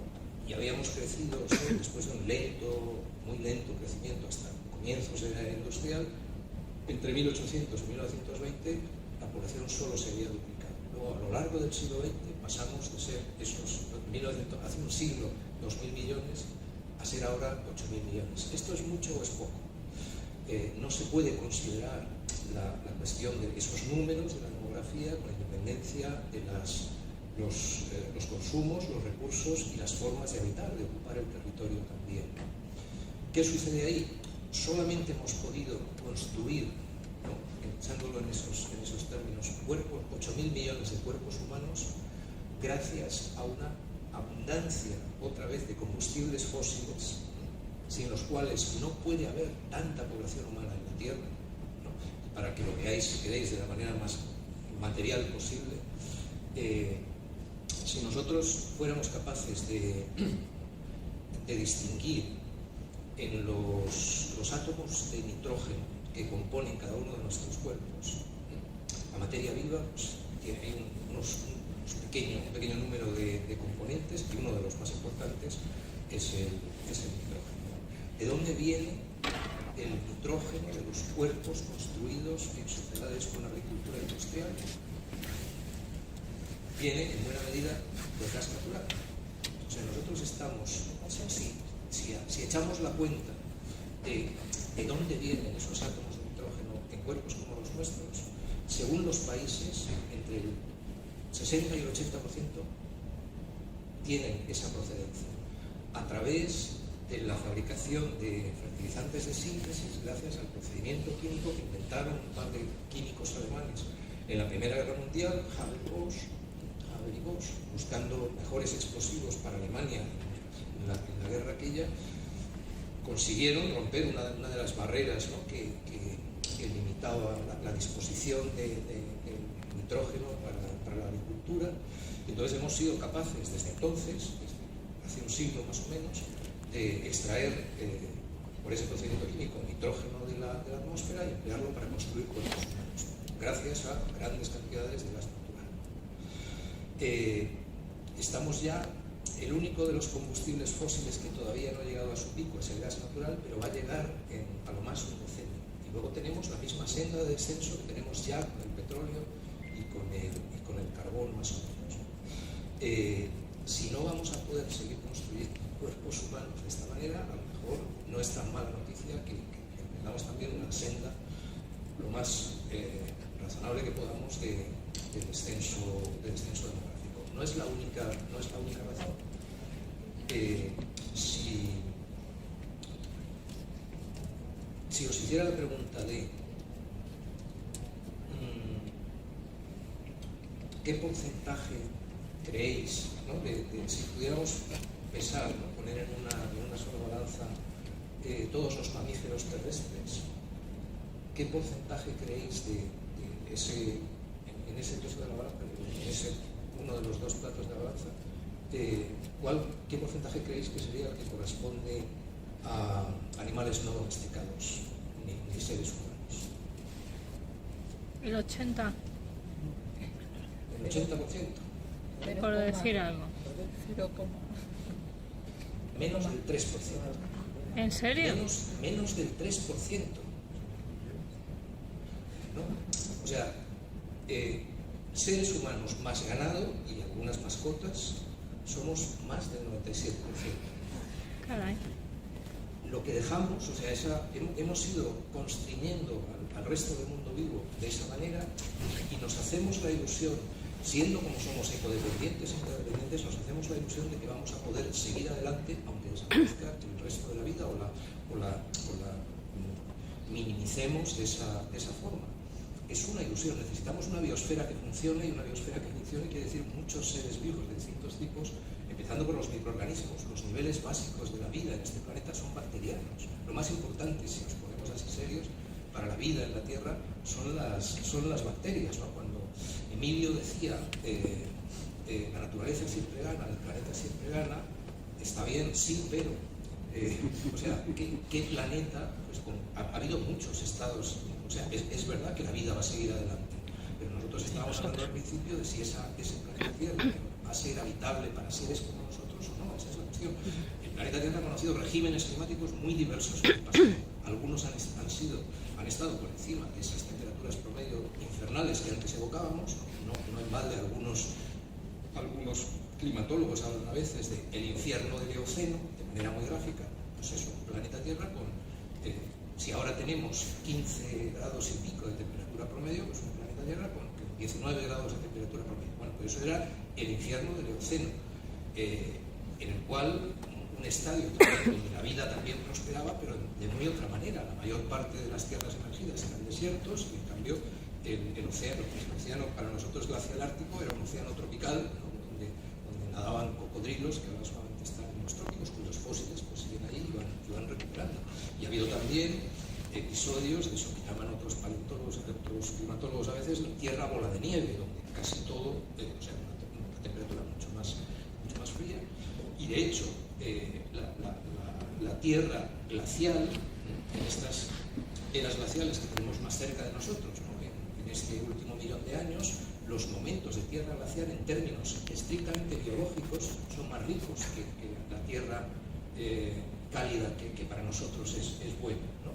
Y habíamos crecido después de un muy lento crecimiento hasta comienzos de la era industrial. Entre 1800 y 1920, la población solo se había duplicado. Luego, a lo largo del siglo XX, pasamos de ser hace un siglo, 2.000 millones, a ser ahora 8.000 millones. ¿Esto es mucho o es poco? No se puede considerar la cuestión de esos números de la demografía con independencia de los consumos, los recursos y las formas de habitar, de ocupar el territorio también. ¿Qué sucede ahí? Solamente hemos podido construir, ¿no? Pensándolo en esos términos, 8.000 millones de cuerpos humanos gracias a una abundancia, otra vez, de combustibles fósiles, sin los cuales no puede haber tanta población humana en la Tierra, ¿no? Para que lo veáis, si queréis, de la manera más material posible. Si nosotros fuéramos capaces de distinguir en los átomos de nitrógeno que componen cada uno de nuestros cuerpos, la materia viva pues, tiene ahí un pequeño número de componentes, y uno de los más importantes es el nitrógeno. ¿De dónde viene el nitrógeno de los cuerpos construidos en sociedades con agricultura industrial? Viene en buena medida del gas natural. O sea, nosotros estamos, si echamos la cuenta de dónde vienen esos átomos de nitrógeno en cuerpos como los nuestros, según los países, entre el 60 y el 80% tienen esa procedencia a través de la fabricación de fertilizantes de síntesis gracias al procedimiento químico que inventaron un par de químicos alemanes en la Primera Guerra Mundial, Haber y Bosch, buscando mejores explosivos para Alemania en la guerra aquella. Consiguieron romper una de las barreras, ¿no? que limitaba la disposición de nitrógeno para la agricultura. Entonces hemos sido capaces desde entonces, hace un siglo más o menos, de extraer por ese procedimiento químico nitrógeno de la atmósfera y emplearlo para construir cuerpos humanos, gracias a grandes cantidades de gas natural. Estamos ya, el único de los combustibles fósiles que todavía no ha llegado a su pico es el gas natural, pero va a llegar a lo más un decenio. Y luego tenemos la misma senda de descenso que tenemos ya con el petróleo y con el carbón más o menos. Si no vamos a poder seguir construyendo cuerpos humanos de esta manera, a lo mejor no es tan mala noticia que tengamos también una senda lo más razonable que podamos de descenso demográfico. No es la única razón. Si os hiciera la pregunta de ¿qué porcentaje creéis, ¿no? Si pudiéramos pesar, ¿no? Poner en una sola balanza todos los mamíferos terrestres, ¿qué porcentaje creéis en ese trozo de la balanza, en ese uno de los dos platos de la balanza, qué porcentaje creéis que sería el que corresponde a animales no domesticados, ni seres humanos? El 80%. ¿El 80%? Por decir algo. Menos del 3%. ¿En serio? Menos del 3%. ¿No? O sea, seres humanos más ganado y algunas mascotas somos más del 97%. Caray. Lo que dejamos, o sea, hemos ido constriñendo al resto del mundo vivo de esa manera y nos hacemos la ilusión, siendo como somos ecodependientes, nos hacemos la ilusión de que vamos a poder seguir adelante aunque desaparezca el resto de la vida o la minimicemos de esa forma. Es una ilusión, necesitamos una biosfera que funcione, y una biosfera que funcione quiere decir muchos seres vivos de distintos tipos, empezando por los microorganismos. Los niveles básicos de la vida en este planeta son bacterianos. Lo más importante, si nos ponemos así serios, para la vida en la Tierra son las bacterias, ¿no? Cuando Emilio decía la naturaleza siempre gana, el planeta siempre gana, está bien, sí, pero o sea, ¿qué planeta? Pues ha habido muchos estados, o sea, es verdad que la vida va a seguir adelante, pero nosotros estábamos hablando al principio de si ese planeta Tierra va a ser habitable para seres como nosotros o no. Esa es la cuestión. El planeta Tierra ha conocido regímenes climáticos muy diversos en el pasado. Algunos han estado por encima de esas temperaturas promedio infernales que antes evocábamos. No en balde algunos climatólogos hablan a veces de el infierno del Eoceno, de manera muy gráfica. Pues eso, un planeta Tierra con, si ahora tenemos 15 grados y pico de temperatura promedio, pues un planeta Tierra con 19 grados de temperatura promedio. Bueno, pues eso era el infierno del Eoceno, en el cual un estadio donde la vida también prosperaba, pero de muy otra manera. La mayor parte de las tierras emergidas eran desiertos y en cambio el océano para nosotros glacial ártico era un océano tropical, ¿no? donde nadaban cocodrilos que ahora solamente están en los trópicos, cuyos fósiles pues siguen ahí y van recuperando. Y ha habido también episodios de eso que llaman otros paleontólogos, otros climatólogos a veces, tierra bola de nieve, donde casi todo, o sea, una temperatura mucho más fría. Y de hecho, la tierra glacial, en estas eras glaciales que tenemos más cerca de nosotros, ¿no? en este último millón de años, los momentos de tierra glacial en términos estrictamente biológicos son más ricos que la tierra cálida que para nosotros es buena, ¿no?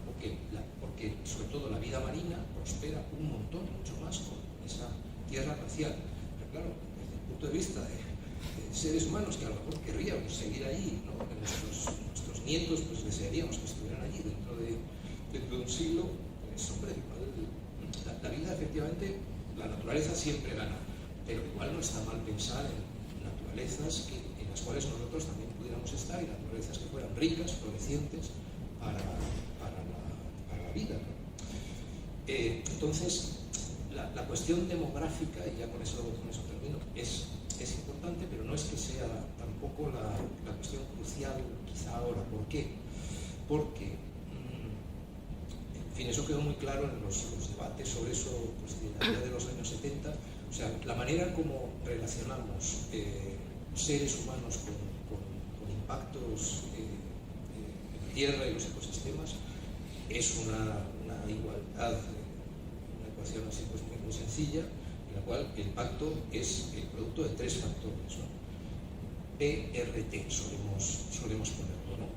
porque sobre todo la vida marina prospera un montón, mucho más con esa tierra glacial. Pero claro, desde el punto de vista de seres humanos que a lo mejor querríamos seguir allí, ¿no? Nuestros nietos pues desearíamos que estuvieran allí dentro de un siglo, pues hombre, la vida efectivamente, la naturaleza siempre gana, pero igual no está mal pensar en naturalezas en las cuales nosotros también pudiéramos estar, y naturalezas que fueran ricas, florecientes para la vida, ¿no? Entonces, la cuestión demográfica, y ya con eso termino, es importante, pero no es que sea tampoco la cuestión crucial quizá ahora. ¿Por qué? Porque, en fin, eso quedó muy claro en los debates sobre eso pues, de los años 70. O sea, la manera como relacionamos seres humanos con impactos en la Tierra y los ecosistemas es una igualdad, una ecuación así pues muy sencilla, en la cual el impacto es el producto de tres factores, ¿no? PRT solemos ponerlo, ¿no?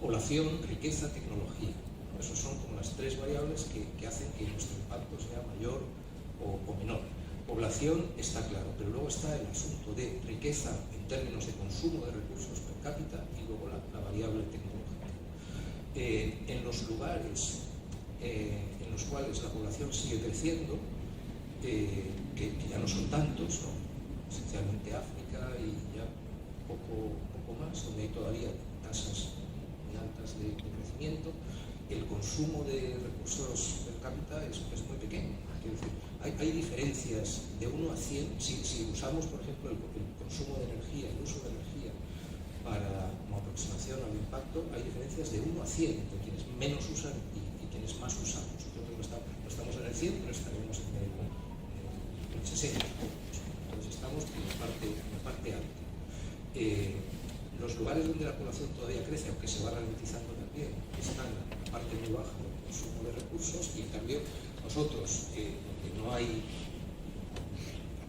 Población, riqueza, tecnología, ¿no? Esos son como las tres variables que hacen que nuestro impacto sea mayor o menor. Población está claro, pero luego está el asunto de riqueza en términos de consumo de recursos per cápita y luego la variable tecnológica. En los lugares en los cuales la población sigue creciendo, que ya no son tantos, ¿no? Esencialmente África y ya poco más, donde hay todavía tasas muy altas de crecimiento, el consumo de recursos per cápita es muy pequeño. Quiero decir, hay diferencias de 1 a 100, si usamos, por ejemplo, el consumo de energía, el uso de energía como aproximación al impacto, hay diferencias de 1 a 100 entre quienes menos usan y quienes más usamos. Nosotros no estamos en el 100, pero estaremos en el 60. Entonces estamos en la parte alta. Los lugares donde la población todavía crece, aunque se va ralentizando también, están en la parte muy baja del consumo de recursos, y en cambio nosotros, donde no hay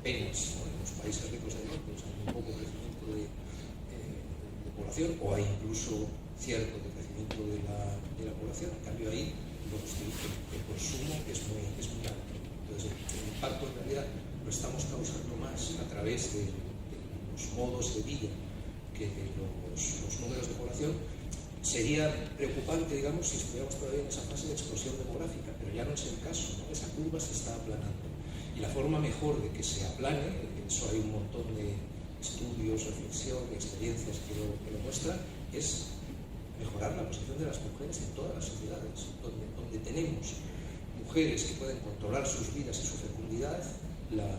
apenas, ¿no? En los países ricos del norte hay muy poco crecimiento de población, o hay incluso cierto decrecimiento de la población. En cambio ahí el consumo es muy alto. Entonces el impacto en realidad lo estamos causando más a través de los modos de vida que de los números de población. Sería preocupante, digamos, si estuviéramos todavía en esa fase de explosión demográfica, pero ya no es el caso, ¿no? Esa curva se está aplanando. Y la forma mejor de que se aplane, de eso hay un montón de estudios, reflexión, experiencias que lo muestran, es mejorar la posición de las mujeres en todas las sociedades, donde tenemos mujeres que pueden controlar sus vidas y su fecundidad, la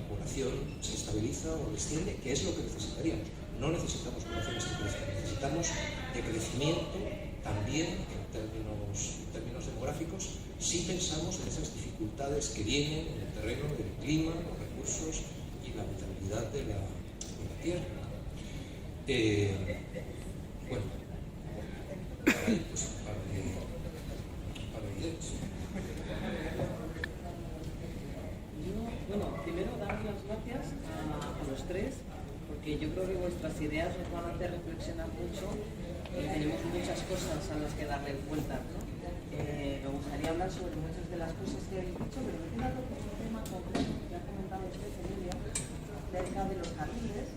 población se estabiliza o desciende, que es lo que necesitaríamos. No necesitamos poblaciones que crezcan, necesitamos de crecimiento también en términos demográficos, si pensamos en esas dificultades que vienen en el terreno del clima, los recursos y la habitabilidad de la tierra. Bueno, para ahí, pues, para ideas. Bueno, primero dar las gracias a los tres, porque yo creo que vuestras ideas nos van a hacer reflexionar mucho y tenemos muchas cosas a las que darle vueltas, ¿no? Me gustaría hablar sobre muchas de las cosas que habéis dicho, pero me he quedado con un tema concreto que ha comentado usted, Emilia, acerca de los carriles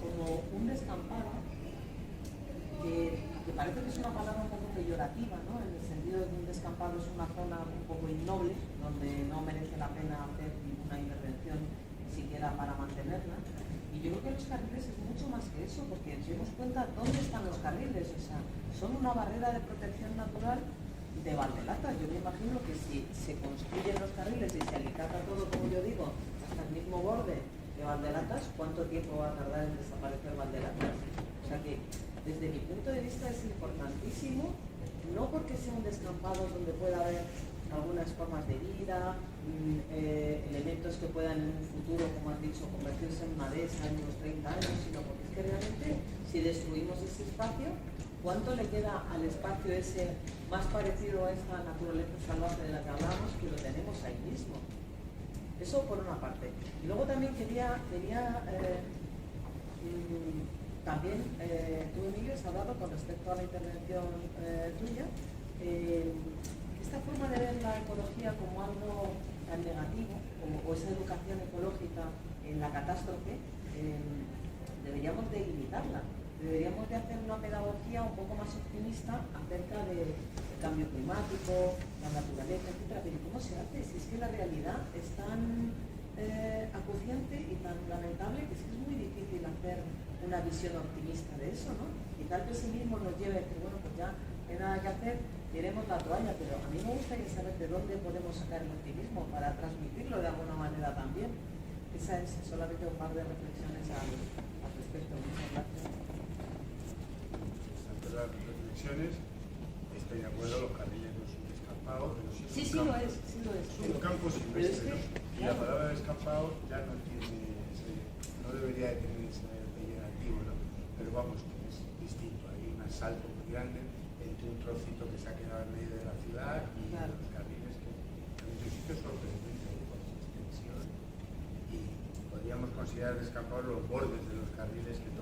como un descampado que parece que es una palabra un poco peyorativa, ¿no? En el sentido de que un descampado es una zona un poco innoble, donde no merece la pena hacer ninguna intervención siquiera para mantenerla. Y yo creo que los carriles es mucho más que eso, porque nos demos cuenta dónde están los carriles, o sea, son una barrera de protección natural de Valdelata. Yo me imagino que si se construyen los carriles y se alicata todo, como yo digo, hasta el mismo borde de Valdelatas, ¿cuánto tiempo va a tardar en desaparecer Valdelatas? O sea que, desde mi punto de vista, es importantísimo, no porque sea un descampado donde pueda haber algunas formas de vida, elementos que puedan en un futuro, como has dicho, convertirse en una dehesa en unos 30 años, sino porque es que realmente, si destruimos ese espacio, ¿cuánto le queda al espacio ese más parecido a esta naturaleza salvaje de la que hablamos, que lo tenemos ahí mismo? Eso por una parte. Y luego también quería también, tú, Emilio, has hablado con respecto a la intervención tuya, esta forma de ver la ecología como algo tan negativo, o esa educación ecológica en la catástrofe, deberíamos de limitarla. Deberíamos de hacer una pedagogía un poco más optimista acerca del cambio climático, la naturaleza, etc. Pero ¿cómo se hace? Si es que la realidad es tan acuciante y tan lamentable que es muy difícil hacer una visión optimista de eso, ¿no? Y tal pesimismo nos lleve a decir, bueno, pues ya no hay nada que hacer, tiremos la toalla, pero a mí me gustaría saber de dónde podemos sacar el optimismo para transmitirlo de alguna manera también. Esa es solamente un par de reflexiones al respecto. Muchas gracias. Las reflexiones, estoy de acuerdo, los carriles no son descampados, pero sí lo es, sí lo es. Son campos silvestres, y la palabra descampado ya no debería de tener ese peyorativo, ¿no? Pero vamos, que es distinto, hay un asalto muy grande entre un trocito que se ha quedado en medio de la ciudad y los carriles que en muchos sitios sorprendentes por su extensión, y podríamos considerar descampados los bordes de los carriles que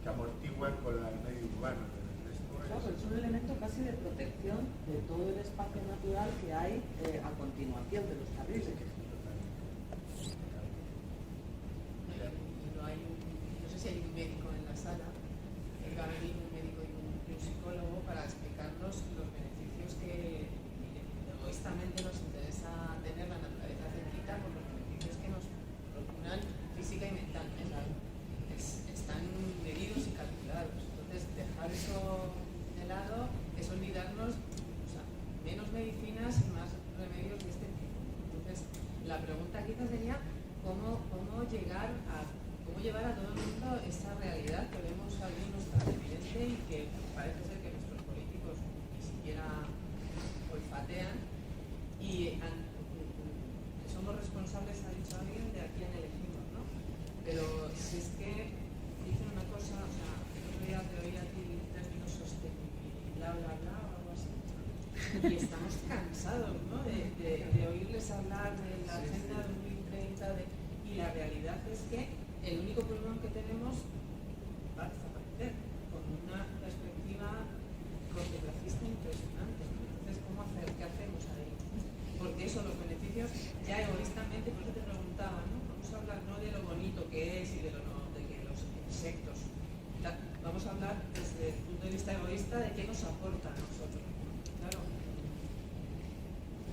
amortiguan con el medio urbano, pero el resto claro, es un elemento casi de protección de todo el espacio natural que hay a continuación de los carriles. No sé si hay un médico en la sala, va a venir un médico y un psicólogo para explicarnos los beneficios que egoístamente nos interesa tener la naturaleza cerquita, por los beneficios que nos procuran física y mentalmente. Están medidos y calculados. Entonces, dejar eso de lado es olvidarnos, menos medicinas y más remedios de este tipo. Entonces, la pregunta quizás sería cómo llevar a todo el mundo esa realidad que vemos algunos tan evidente y que parece ser que nuestros políticos ni siquiera olfatean, y somos responsables, ha dicho alguien, de a quién elegimos, ¿no? Pero si es que dicen una cosa, o sea, el otro día te oí a ti términos sostenibilidad, bla, bla, o algo así, y estamos cansados, ¿no? de oírles hablar de la Agenda 2030 pastizales, y la realidad es que el único pulmón que tenemos va a desaparecer, con una perspectiva cortoplacista impresionante. Entonces, ¿cómo hacer? ¿Qué hacemos ahí? Porque eso, los beneficios, ya egoístamente, por eso te preguntaba, ¿no? Vamos a hablar no de lo bonito que es y de que los insectos. Vamos a hablar desde el punto de vista egoísta de qué nos aporta a nosotros. Claro,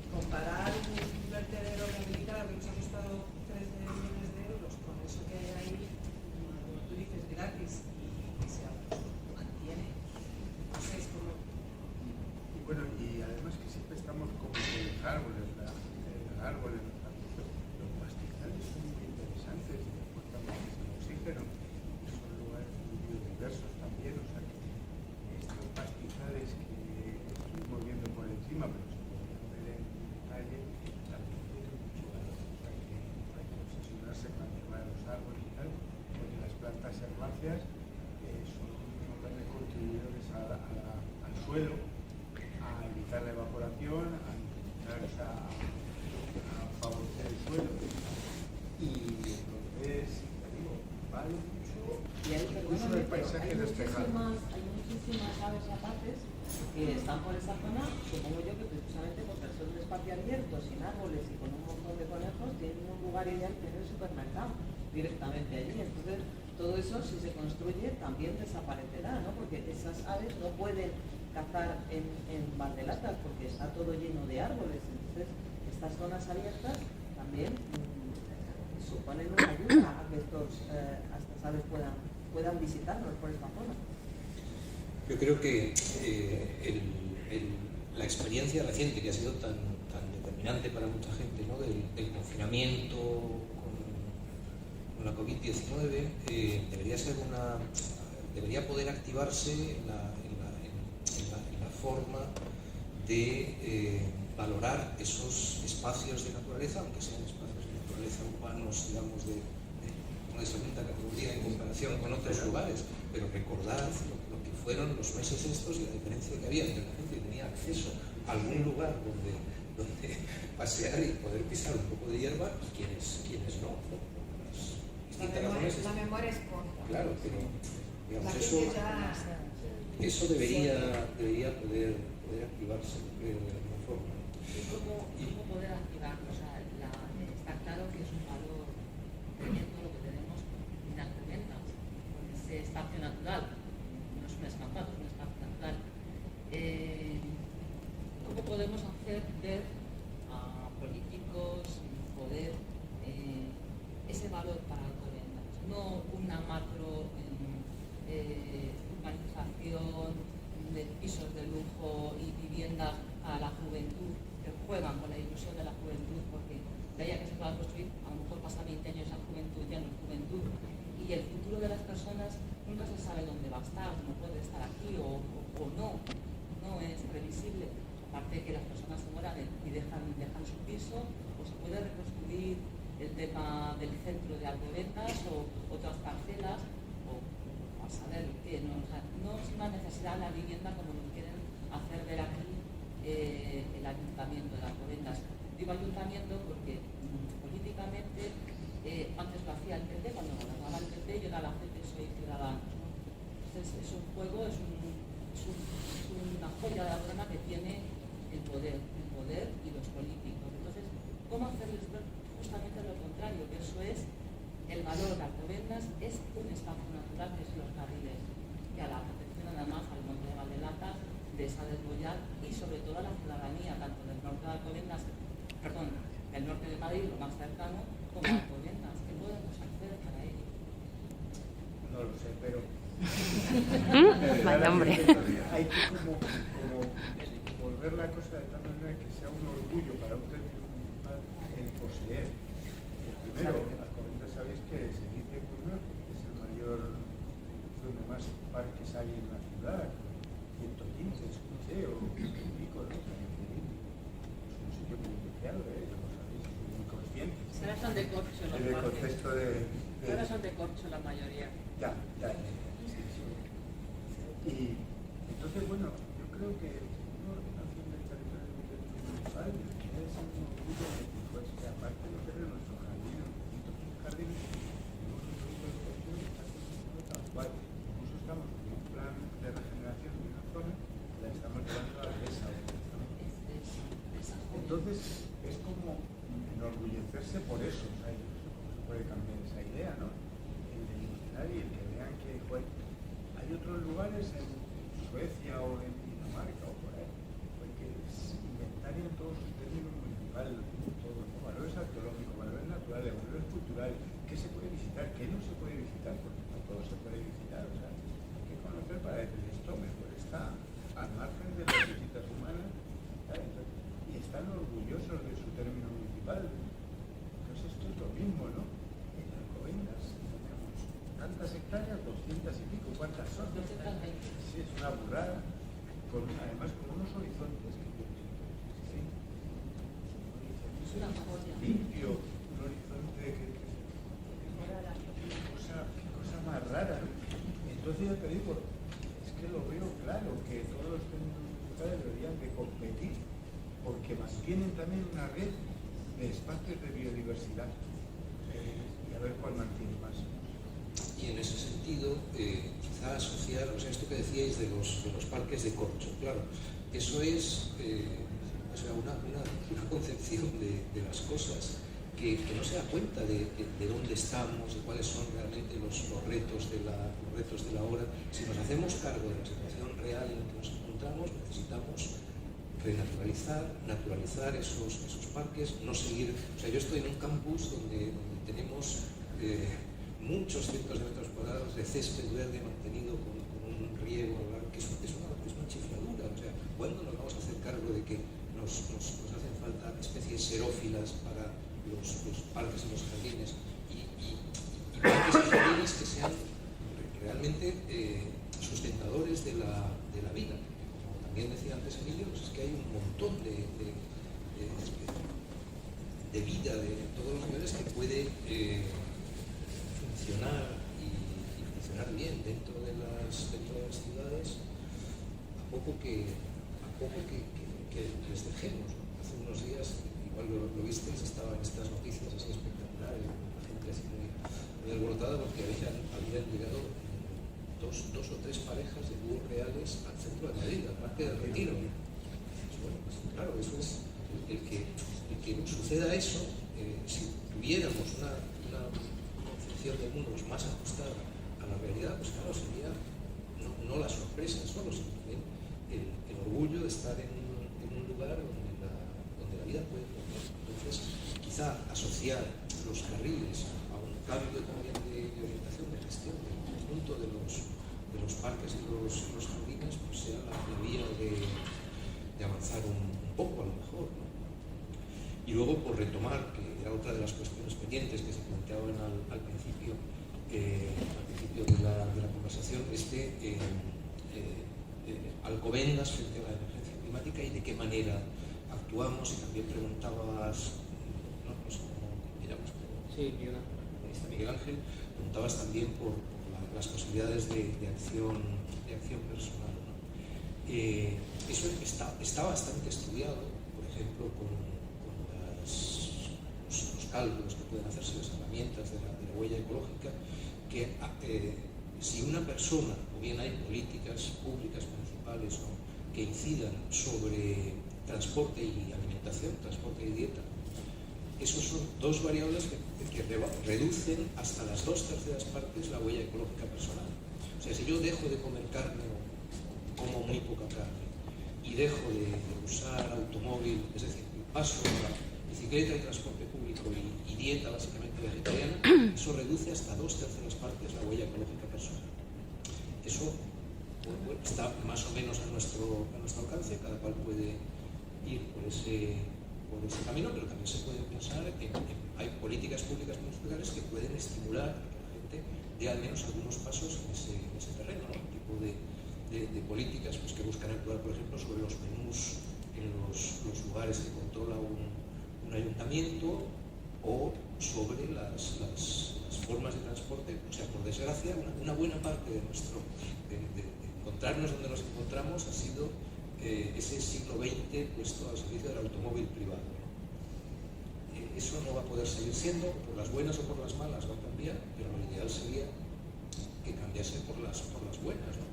comparar un vertedero rehabilitado que nos ha costado 13 millones de euros con eso que hay ahí, como tú dices, gratis y se mantiene, no sé, es como... Y bueno, y además que siempre estamos como con los árboles, los pastizales son muy interesantes, aportan muchísimo oxígeno, son lugares muy biodiversos también, o sea que estos pastizales que estuvimos viendo por encima, pero se podrían ver en detalle, también tienen mucho valor. O sea que hay que obsesionarse con el tema de los árboles y tal, porque las plantas herbáceas son unos grandes contribuidores al suelo, a evitar la evaporación, a intentar a favorecer el suelo. Y entonces, digo, vale mucho Y hay, incluso el paisaje despejado. hay muchísimas aves rapaces que están por esa zona, supongo yo que precisamente porque al ser un espacio abierto, sin árboles y con un montón de conejos, tienen un lugar ideal que es el supermercado directamente allí. Entonces, todo eso, si se construye, también desaparecerá, ¿no? Porque esas aves no pueden cazar en bandelatas porque está todo lleno de árboles. Entonces, estas zonas abiertas también suponen una ayuda a que estas aves puedan visitarnos por esta zona. Yo creo que la experiencia reciente que ha sido tan determinante para mucha gente, ¿no? del confinamiento con la COVID-19 debería poder activarse en la forma de valorar esos espacios de naturaleza, aunque sean espacios de naturaleza urbanos, digamos, de una segunda categoría en comparación con otros lugares, pero recordad lo que fueron los meses estos y la diferencia que había entre la gente que tenía acceso a algún lugar donde pasear y poder pisar un poco de hierba y quienes no. La memoria es corta. Claro, pero digamos, eso debería debería poder activarse, creo, de alguna forma. ¿Y cómo poder activarlo? O sea, está claro que es un valor tremendo lo que tenemos en las viviendas, con ese espacio natural, no es un escampado, es un espacio natural. ¿Cómo podemos hacer ver a políticos poder ese valor para Alcobendas? No una macro urbanización de pisos de lujo y viviendas a la juventud, que juegan con la ilusión de la juventud, porque de ahí a que se pueda construir, a lo mejor pasa 20 años esa juventud, ya no es juventud, y el futuro de las personas nunca se sabe dónde va a estar, no puede estar aquí o no es previsible. Aparte de que las personas se mueran y dejan su piso, o se puede reconstruir el tema del centro de Alcobendas o otras parcelas, o a saber qué, no, o sea, no es una necesidad de la vivienda como nos quieren hacer ver aquí el ayuntamiento de Alcobendas. Digo ayuntamiento porque políticamente antes lo hacía el PP, cuando gobernaba el PP yo era la gente, soy Ciudadanos, ¿no? Entonces es un juego, es una joya de la corona que tiene el poder y los políticos. Entonces, ¿cómo hacerles ver justamente lo contrario? Que eso es el valor de Alcobendas, es un espacio natural que es los carriles, que a la protección además al monte de Valdelatas, de esa desbollar y sobre todo a la ciudadanía, tanto del norte de Alcobendas, del norte de Madrid, lo más cercano, como Alcobendas. ¿Qué podemos hacer para ello? No lo sé, pero... Vaya hombre. Hay que como volver la cosa de tal manera que sea un orgullo para un término municipal el poseer. Primero, Alcobendas sabéis que se dice que es el mayor, donde más parques hay en la ciudad, 115 escuché, o pico, ¿no? Es un sitio muy especial, lo sabéis, muy consciente. Ahora son de corcho los En el parques. contexto Ahora son de corcho la mayoría. Ya. Sí. Y entonces, bueno, yo creo que una ordenación del territorio municipal es un orgullo de que, pues, que aparte de tener nuestros jardines, otros lugares, en Suecia o en Dinamarca o por ahí, porque inventarían todos sus términos municipales, todo, ¿no? Valores arqueológicos, valores naturales, valores culturales, qué se puede visitar, qué no se puede visitar, porque no todo se puede visitar, o sea, hay que conocer para decir esto mejor está al margen de las visitas humanas, ¿sabes? Y están orgullosos de su término municipal. Entonces esto es lo mismo, ¿no? En Alcobendas tenemos tantas hectáreas, 200 y pico, ¿cuántas son? 220. Sí, es una burrada, además con unos horizontes que sí, Es una joya. limpio, un horizonte qué cosa más rara, ¿no? Entonces ya te digo, es que lo veo claro, que todos los términos municipales deberían de competir, porque mantienen también una red de espacios de biodiversidad, y a ver cuál mantiene más. Y en ese sentido, quizá asociar, o sea, esto que decíais de los parques de corcho, claro, eso es o sea, una concepción de las cosas que no se da cuenta de dónde estamos, de cuáles son realmente los retos de la hora. Si nos hacemos cargo de la situación real en la que nos encontramos, necesitamos naturalizar esos parques, no seguir. O sea, yo estoy en un campus donde tenemos muchos cientos de metros cuadrados de césped verde mantenido con un riego, que es una chifladura. O sea, ¿cuándo nos vamos a hacer cargo de que nos hacen falta especies xerófilas para los parques y los jardines y parques y jardines que sean realmente sustentadores de la vida? Como también decía antes Emilio, pues es que hay un montón de vida de todos los niveles que puede funcionar y funcionar bien dentro de las ciudades a poco que les dejemos, ¿no? Hace unos días, igual lo visteis, estaban estas noticias así espectaculares, la gente así muy alborotada porque habían llegado dos o tres parejas de búhos reales al centro de Madrid, al Parque del Retiro. Pues bueno, pues claro, eso es el que suceda eso, si tuviéramos una concepción del mundo más ajustada a la realidad, pues claro, sería no la sorpresa solo, sino también el orgullo de estar en un lugar donde la vida puede cambiar. Entonces, quizá asociar los carriles a un cambio también de orientación, de gestión del conjunto de los parques y los jardines, pues sea la vía de avanzar un poco a lo mejor, ¿no? Y luego, por retomar, que era otra de las cuestiones pendientes que se planteaban al principio de la conversación, Alcobendas frente a la emergencia climática y de qué manera actuamos. Y también preguntabas, no sé cómo miramos, Sí, Miguel Ángel, preguntabas también por las posibilidades de acción personal, ¿no? Eso está bastante estudiado, por ejemplo, con los cálculos que pueden hacerse, las herramientas de la huella ecológica, que si una persona, o bien hay políticas públicas municipales, ¿no?, que incidan sobre transporte y alimentación, transporte y dieta, esos son dos variables que reducen hasta las 2/3 partes la huella ecológica personal. O sea, si yo dejo de comer carne o como muy poca carne y dejo de usar automóvil, es decir, paso a la bicicleta y transporte público y dieta básicamente vegetariana, eso reduce hasta 2/3 partes la huella ecológica personal. Eso bueno, está más o menos a nuestro alcance, cada cual puede ir por ese camino, pero también se puede pensar en hay políticas públicas municipales que pueden estimular a que la gente dé al menos algunos pasos en ese terreno, ¿no? Un tipo de políticas pues, que buscan actuar, por ejemplo, sobre los menús en los lugares que controla un ayuntamiento, o sobre las formas de transporte. O sea, por desgracia, una buena parte de encontrarnos donde nos encontramos ha sido ese siglo XX puesto al servicio del automóvil privado, ¿no? Eso no va a poder seguir siendo, por las buenas o por las malas va a cambiar, pero lo ideal sería que cambiase por las buenas, ¿no?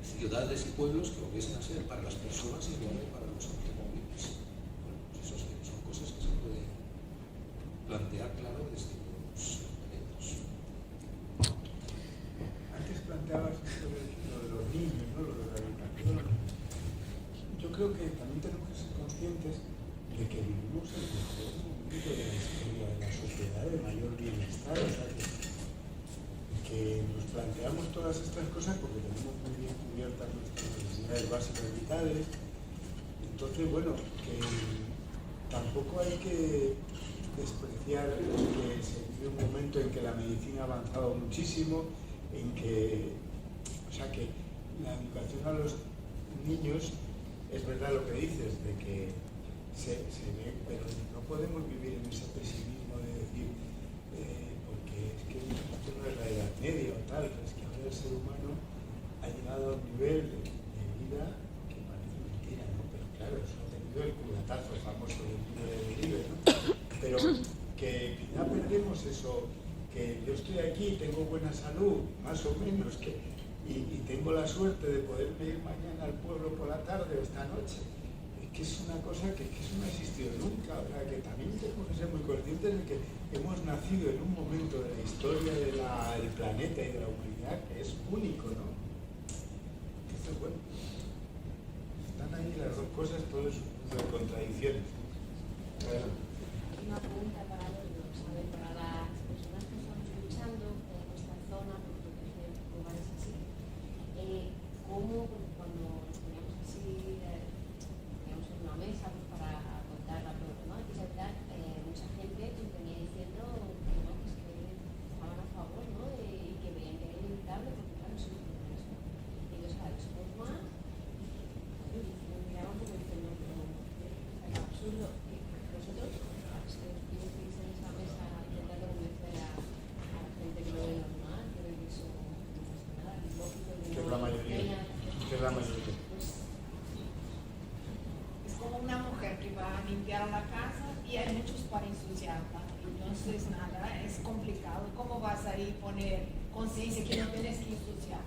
Ciudades y pueblos que volviesen a ser para las personas y no para los automóviles. Bueno, pues eso son cosas que se pueden plantear, claro, desde los medios. Antes planteabas creo que también tenemos que ser conscientes de que vivimos el mejor momento de la historia de la sociedad de mayor bienestar, o sea, que nos planteamos todas estas cosas porque tenemos muy bien cubiertas nuestras necesidades básicas vitales. Entonces, bueno, que tampoco hay que despreciar que se vive un momento en que la medicina ha avanzado muchísimo, en que, o sea, que la educación a los niños, es verdad lo que dices, de que se ve, pero no podemos vivir en ese pesimismo de decir, porque es que esto no es la Edad Media o tal, pero es que ahora el ser humano ha llegado a un nivel de vida que parece mentira, ¿no? Pero claro, eso ha tenido el culatazo famoso del libro de Derive, ¿no? Pero que quizá perdemos eso, que yo estoy aquí, tengo buena salud, más o menos, y tengo la suerte de poderme ir mañana al pueblo por la tarde o esta noche. Que es una cosa que eso no ha existido nunca, o sea, que también tenemos que ser muy conscientes de que hemos nacido en un momento de la historia del planeta y de la humanidad que es único, ¿no? Entonces, bueno, están ahí las dos cosas, todo es un mundo de contradicciones. Una pregunta para los dos, a ver, para las personas que estamos luchando en nuestra zona por proteger lugares así, ¿cómo cuando nos poníamos así una mesa pues, para contar la problemática y tal, mucha gente venía diciendo que no, pues que estaban a favor, ¿no? Y que veían que era inevitable porque claro, es un progreso. Y entonces a después más, me miraban como diciendo, pero es absurdo que vosotros, los que estuvisteis en esa mesa intentando convencer a la gente que lo ve normal, que ve que eso no pasa nada, es lógico, Que es la mayoría. Que es la mayoría. Como una mujer que va a limpiar la casa y hay muchos para ensuciarla. Entonces, nada, es complicado. ¿Cómo vas a ir a poner conciencia que no tienes que ensuciar?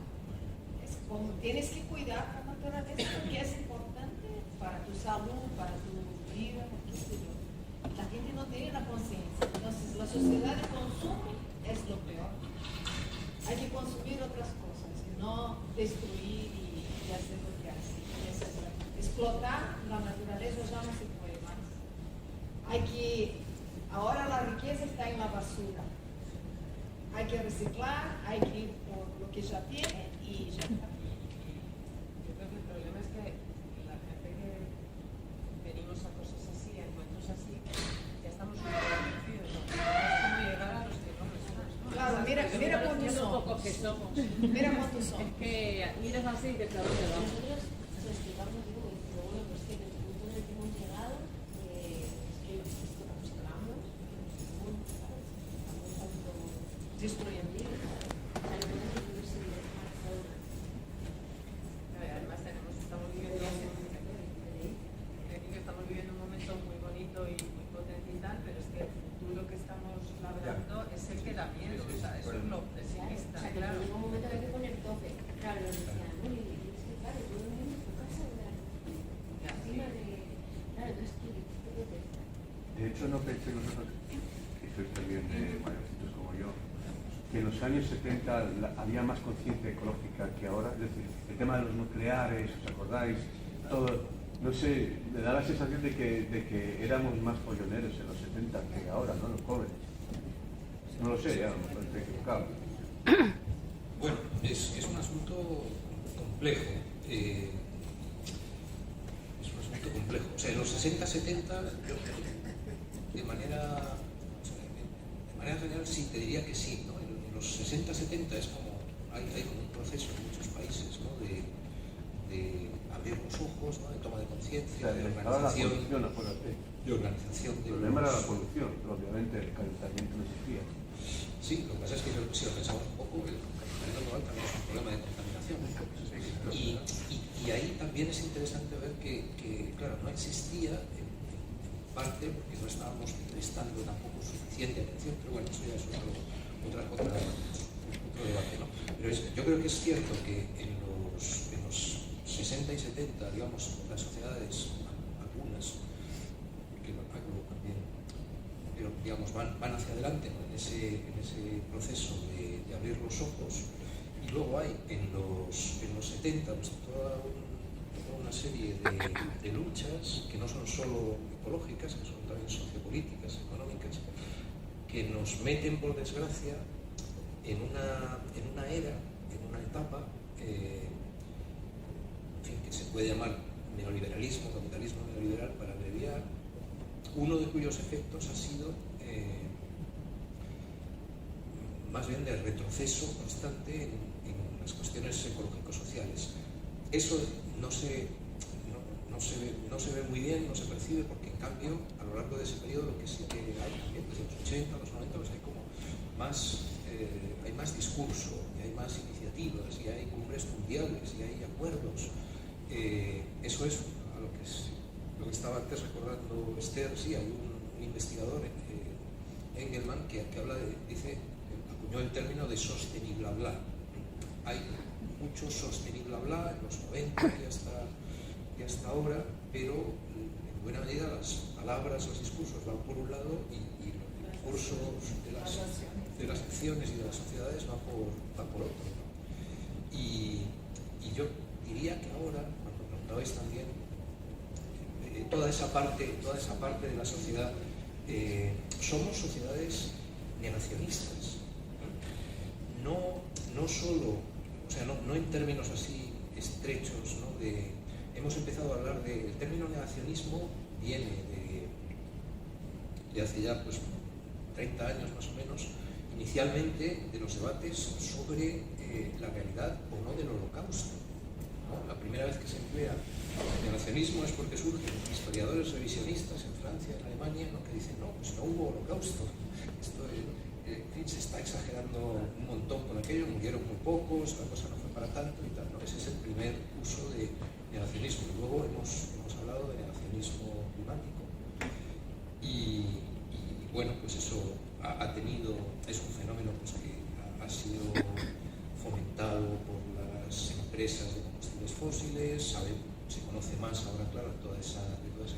Es como tienes que cuidar la naturaleza porque es importante para tu salud, para tu vida, qué sé yo. La gente no tiene la conciencia. Entonces, la sociedad de consumo es lo peor. Hay que consumir otras cosas y no destruir y hacer lo que hace. Explotar la naturaleza ya no se puede más. Ahora la riqueza está en la basura. Hay que reciclar, hay que ir por lo que ya tiene y ya está. Yo creo que el problema es que la gente que venimos a cosas así, a encuentros así, ya estamos muy convencidos, ¿no? Es como llegar a los que no lo somos, ¿no? Claro, mira cuántos somos. Que somos. Mira cuántos somos. Es que miras así y te claro que vamos. Nosotros nos explicamos, digo, pero bueno, pues que en el punto en el que hemos llegado, es que esto nos esperamos, estamos Destruyendo. Además estamos viviendo un momento muy bonito y muy potente y tal, pero es que el futuro que estamos labrando es el que da miedo, o sea, eso es lo pesimista, o sea, que claro. en un momento hay que poner tope. Claro, nos decían, uy, es que claro, yo no en tu casa encima de... Claro, entonces, ¿qué protesta? De hecho, no pensé nosotros, que sois también mayorcitos como yo, que en los años 70 había más conciencia ecológica que ahora. Es decir, el tema de los nucleares, ¿os acordáis? Todo, no sé, me da la sensación de que éramos más polloneros en los 70 que ahora, ¿no? Los jóvenes. No lo sé, a lo mejor estoy equivocado. Bueno, es un asunto complejo. Es un asunto complejo. O sea, en los 60-70, de manera general sí, te diría que sí, ¿no? En los 60-70 es como, hay como un proceso en muchos países, ¿no? de abrir los ojos, ¿no? De toma de conciencia, de organización. El problema era la polución, pero obviamente el calentamiento no existía. Sí, lo que pasa es que si lo pensamos un poco, el calentamiento global también es un problema de contaminación. Y ahí también es interesante ver que claro, no existía en parte porque no estábamos prestando tampoco suficiente atención, pero bueno, eso ya es otro debate, ¿no? Pero yo creo que es cierto que en los 60 y 70, digamos, las sociedades, algunas, que también, pero digamos, van hacia adelante, ¿no? en ese proceso de abrir los ojos, y luego hay en los 70 pues, toda toda una serie de luchas que no son solo ecológicas, que son también sociopolíticas, económicas, que nos meten, por desgracia, en una era, en una etapa, en fin, que se puede llamar neoliberalismo, capitalismo neoliberal para abreviar, uno de cuyos efectos ha sido más bien de retroceso constante en las cuestiones ecológico-sociales. Eso no se ve muy bien, no se percibe, porque en cambio a lo largo de ese periodo lo que sí que hay también, desde los 80 a los 90, pues hay como hay más discurso, y hay más iniciativas, y hay cumbres mundiales, y hay acuerdos. Eso es a lo que estaba antes recordando Esther. Sí, hay un investigador, Engelman, que habla acuñó el término de sostenible bla. Hay mucho sostenible bla en los 90 y hasta ahora, pero en buena medida las palabras, los discursos van por un lado y los discursos de las acciones y de las sociedades van por otro, ¿no? Y yo diría que ahora, cuando preguntabais también toda esa parte de la sociedad, somos sociedades negacionistas, no solo, o sea, no en términos así estrechos, ¿no? Hemos empezado a hablar del término negacionismo, viene de hace ya pues 30 años más o menos, inicialmente de los debates sobre la realidad o no del Holocausto, ¿no? La primera vez que se emplea el negacionismo es porque surgen historiadores revisionistas en Francia, en Alemania, ¿no? Que dicen, no, pues no hubo Holocausto, esto se está exagerando un montón con aquello, murieron muy pocos, la cosa no fue para tanto y tal, ¿no? Ese es el primer uso de negacionismo. Luego hemos hablado de negacionismo climático y bueno, pues eso es un fenómeno pues, que ha sido fomentado por las empresas de combustibles fósiles. Se conoce más ahora, claro, toda esa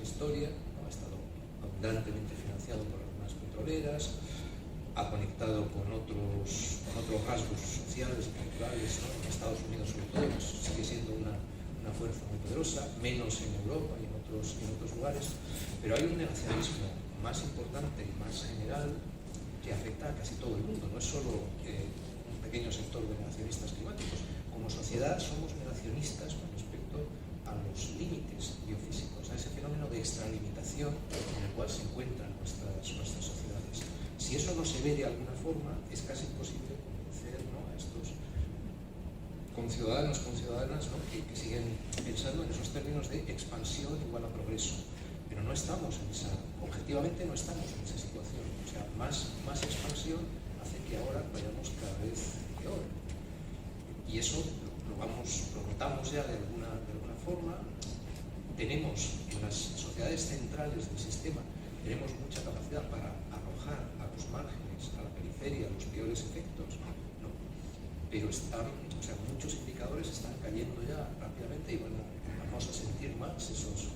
historia, ¿no? Ha estado abundantemente financiado por algunas petroleras, ha conectado con otros rasgos sociales y culturales, ¿no? En Estados Unidos sobre todo, pues, sigue siendo una fuerza muy poderosa, menos en Europa y en otros lugares, pero hay un negacionismo más importante y más general que afecta a casi todo el mundo, no es solo un pequeño sector de negacionistas climáticos. Como sociedad somos negacionistas con respecto a los límites biofísicos, a ese fenómeno de extralimitación en el cual se encuentran nuestras sociedades. Si eso no se ve de alguna forma, es casi imposible convencer, ¿no? A estos conciudadanos, ¿no? que siguen pensando en esos términos de expansión igual a progreso. Pero no estamos objetivamente no estamos en esa situación. O sea, más expansión hace que ahora vayamos cada vez peor. Y eso lo notamos ya de alguna forma. Tenemos en las sociedades centrales del sistema, tenemos mucha capacidad para arrojar a los márgenes, a la periferia, los peores efectos, ¿no? Pero muchos indicadores están cayendo ya rápidamente y bueno, vamos a sentir más esos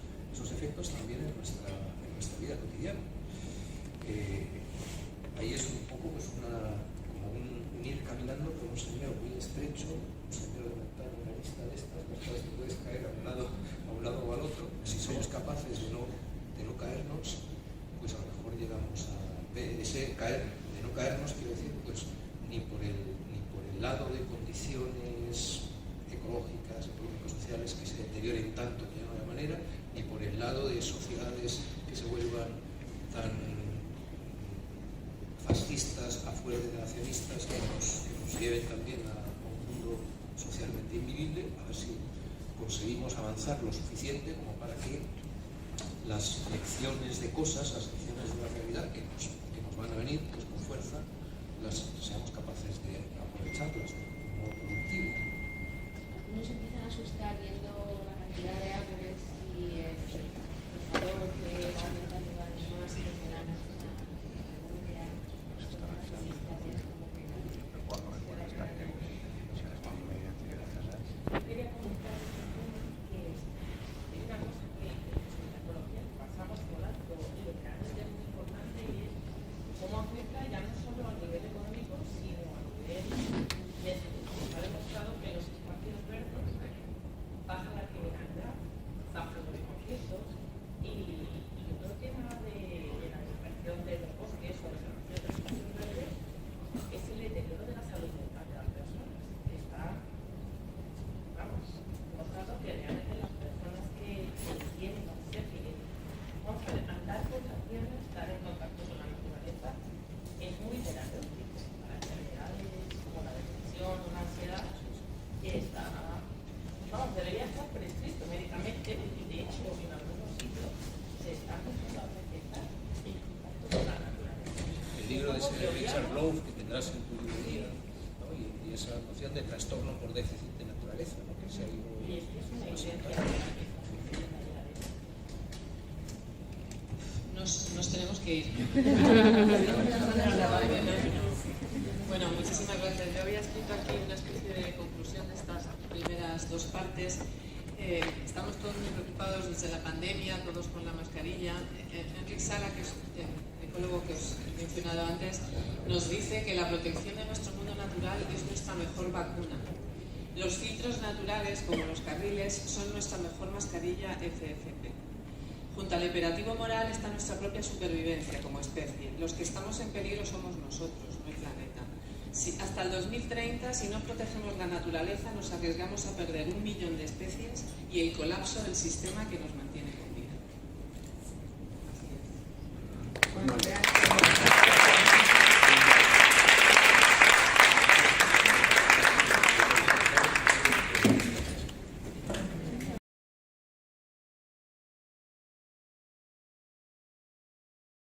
efectos también en nuestra vida cotidiana. Ahí es un poco pues como un ir caminando por un sendero muy estrecho, un sendero de montaña, una lista de estas, que puedes caer a un lado o al otro. Si somos capaces de no caernos, pues a lo mejor llegamos de no caernos, quiero decir, pues ni por el lado de condiciones ecológicas, económico-sociales que se deterioren tanto que ya no hay manera, ni por el lado de sociedades que se vuelvan tan fascistas, afuera de nacionalistas, que nos lleven también a un mundo socialmente invivible. A ver si conseguimos avanzar lo suficiente como para que las lecciones de cosas, las lecciones de la realidad que nos van a venir pues con fuerza, seamos capaces de aprovecharlas de un modo productivo. Algunos empiezan a asustar viendo la cantidad de árboles y el calor que va aumentando cada vez más y desde la Quería comentar que es una cosa que en la ecología pasamos por alto y lo que realmente es muy importante y es cómo afecta ya no solo a nivel económico, sino a nivel de salud. Ha demostrado que los espacios verdes baja la criminalidad, Pavlov que tendrás en tu librería, ¿no? y esa noción de trastorno por déficit de naturaleza, ¿no? Que es algo Nos tenemos que ir. Bueno, muchísimas gracias. Yo había escrito aquí una especie de conclusión de estas primeras dos partes. Estamos todos muy preocupados desde la pandemia, todos con la mascarilla. Enrique Sala, que es el ecólogo que os he mencionado antes, nos dice que la protección de nuestro mundo natural es nuestra mejor vacuna. Los filtros naturales, como los carriles, son nuestra mejor mascarilla FFP. Junto al imperativo moral está nuestra propia supervivencia como especie. Los que estamos en peligro somos nosotros, no el planeta. Hasta el 2030, si no protegemos la naturaleza, nos arriesgamos a perder 1 millón de especies y el colapso del sistema que nos mantiene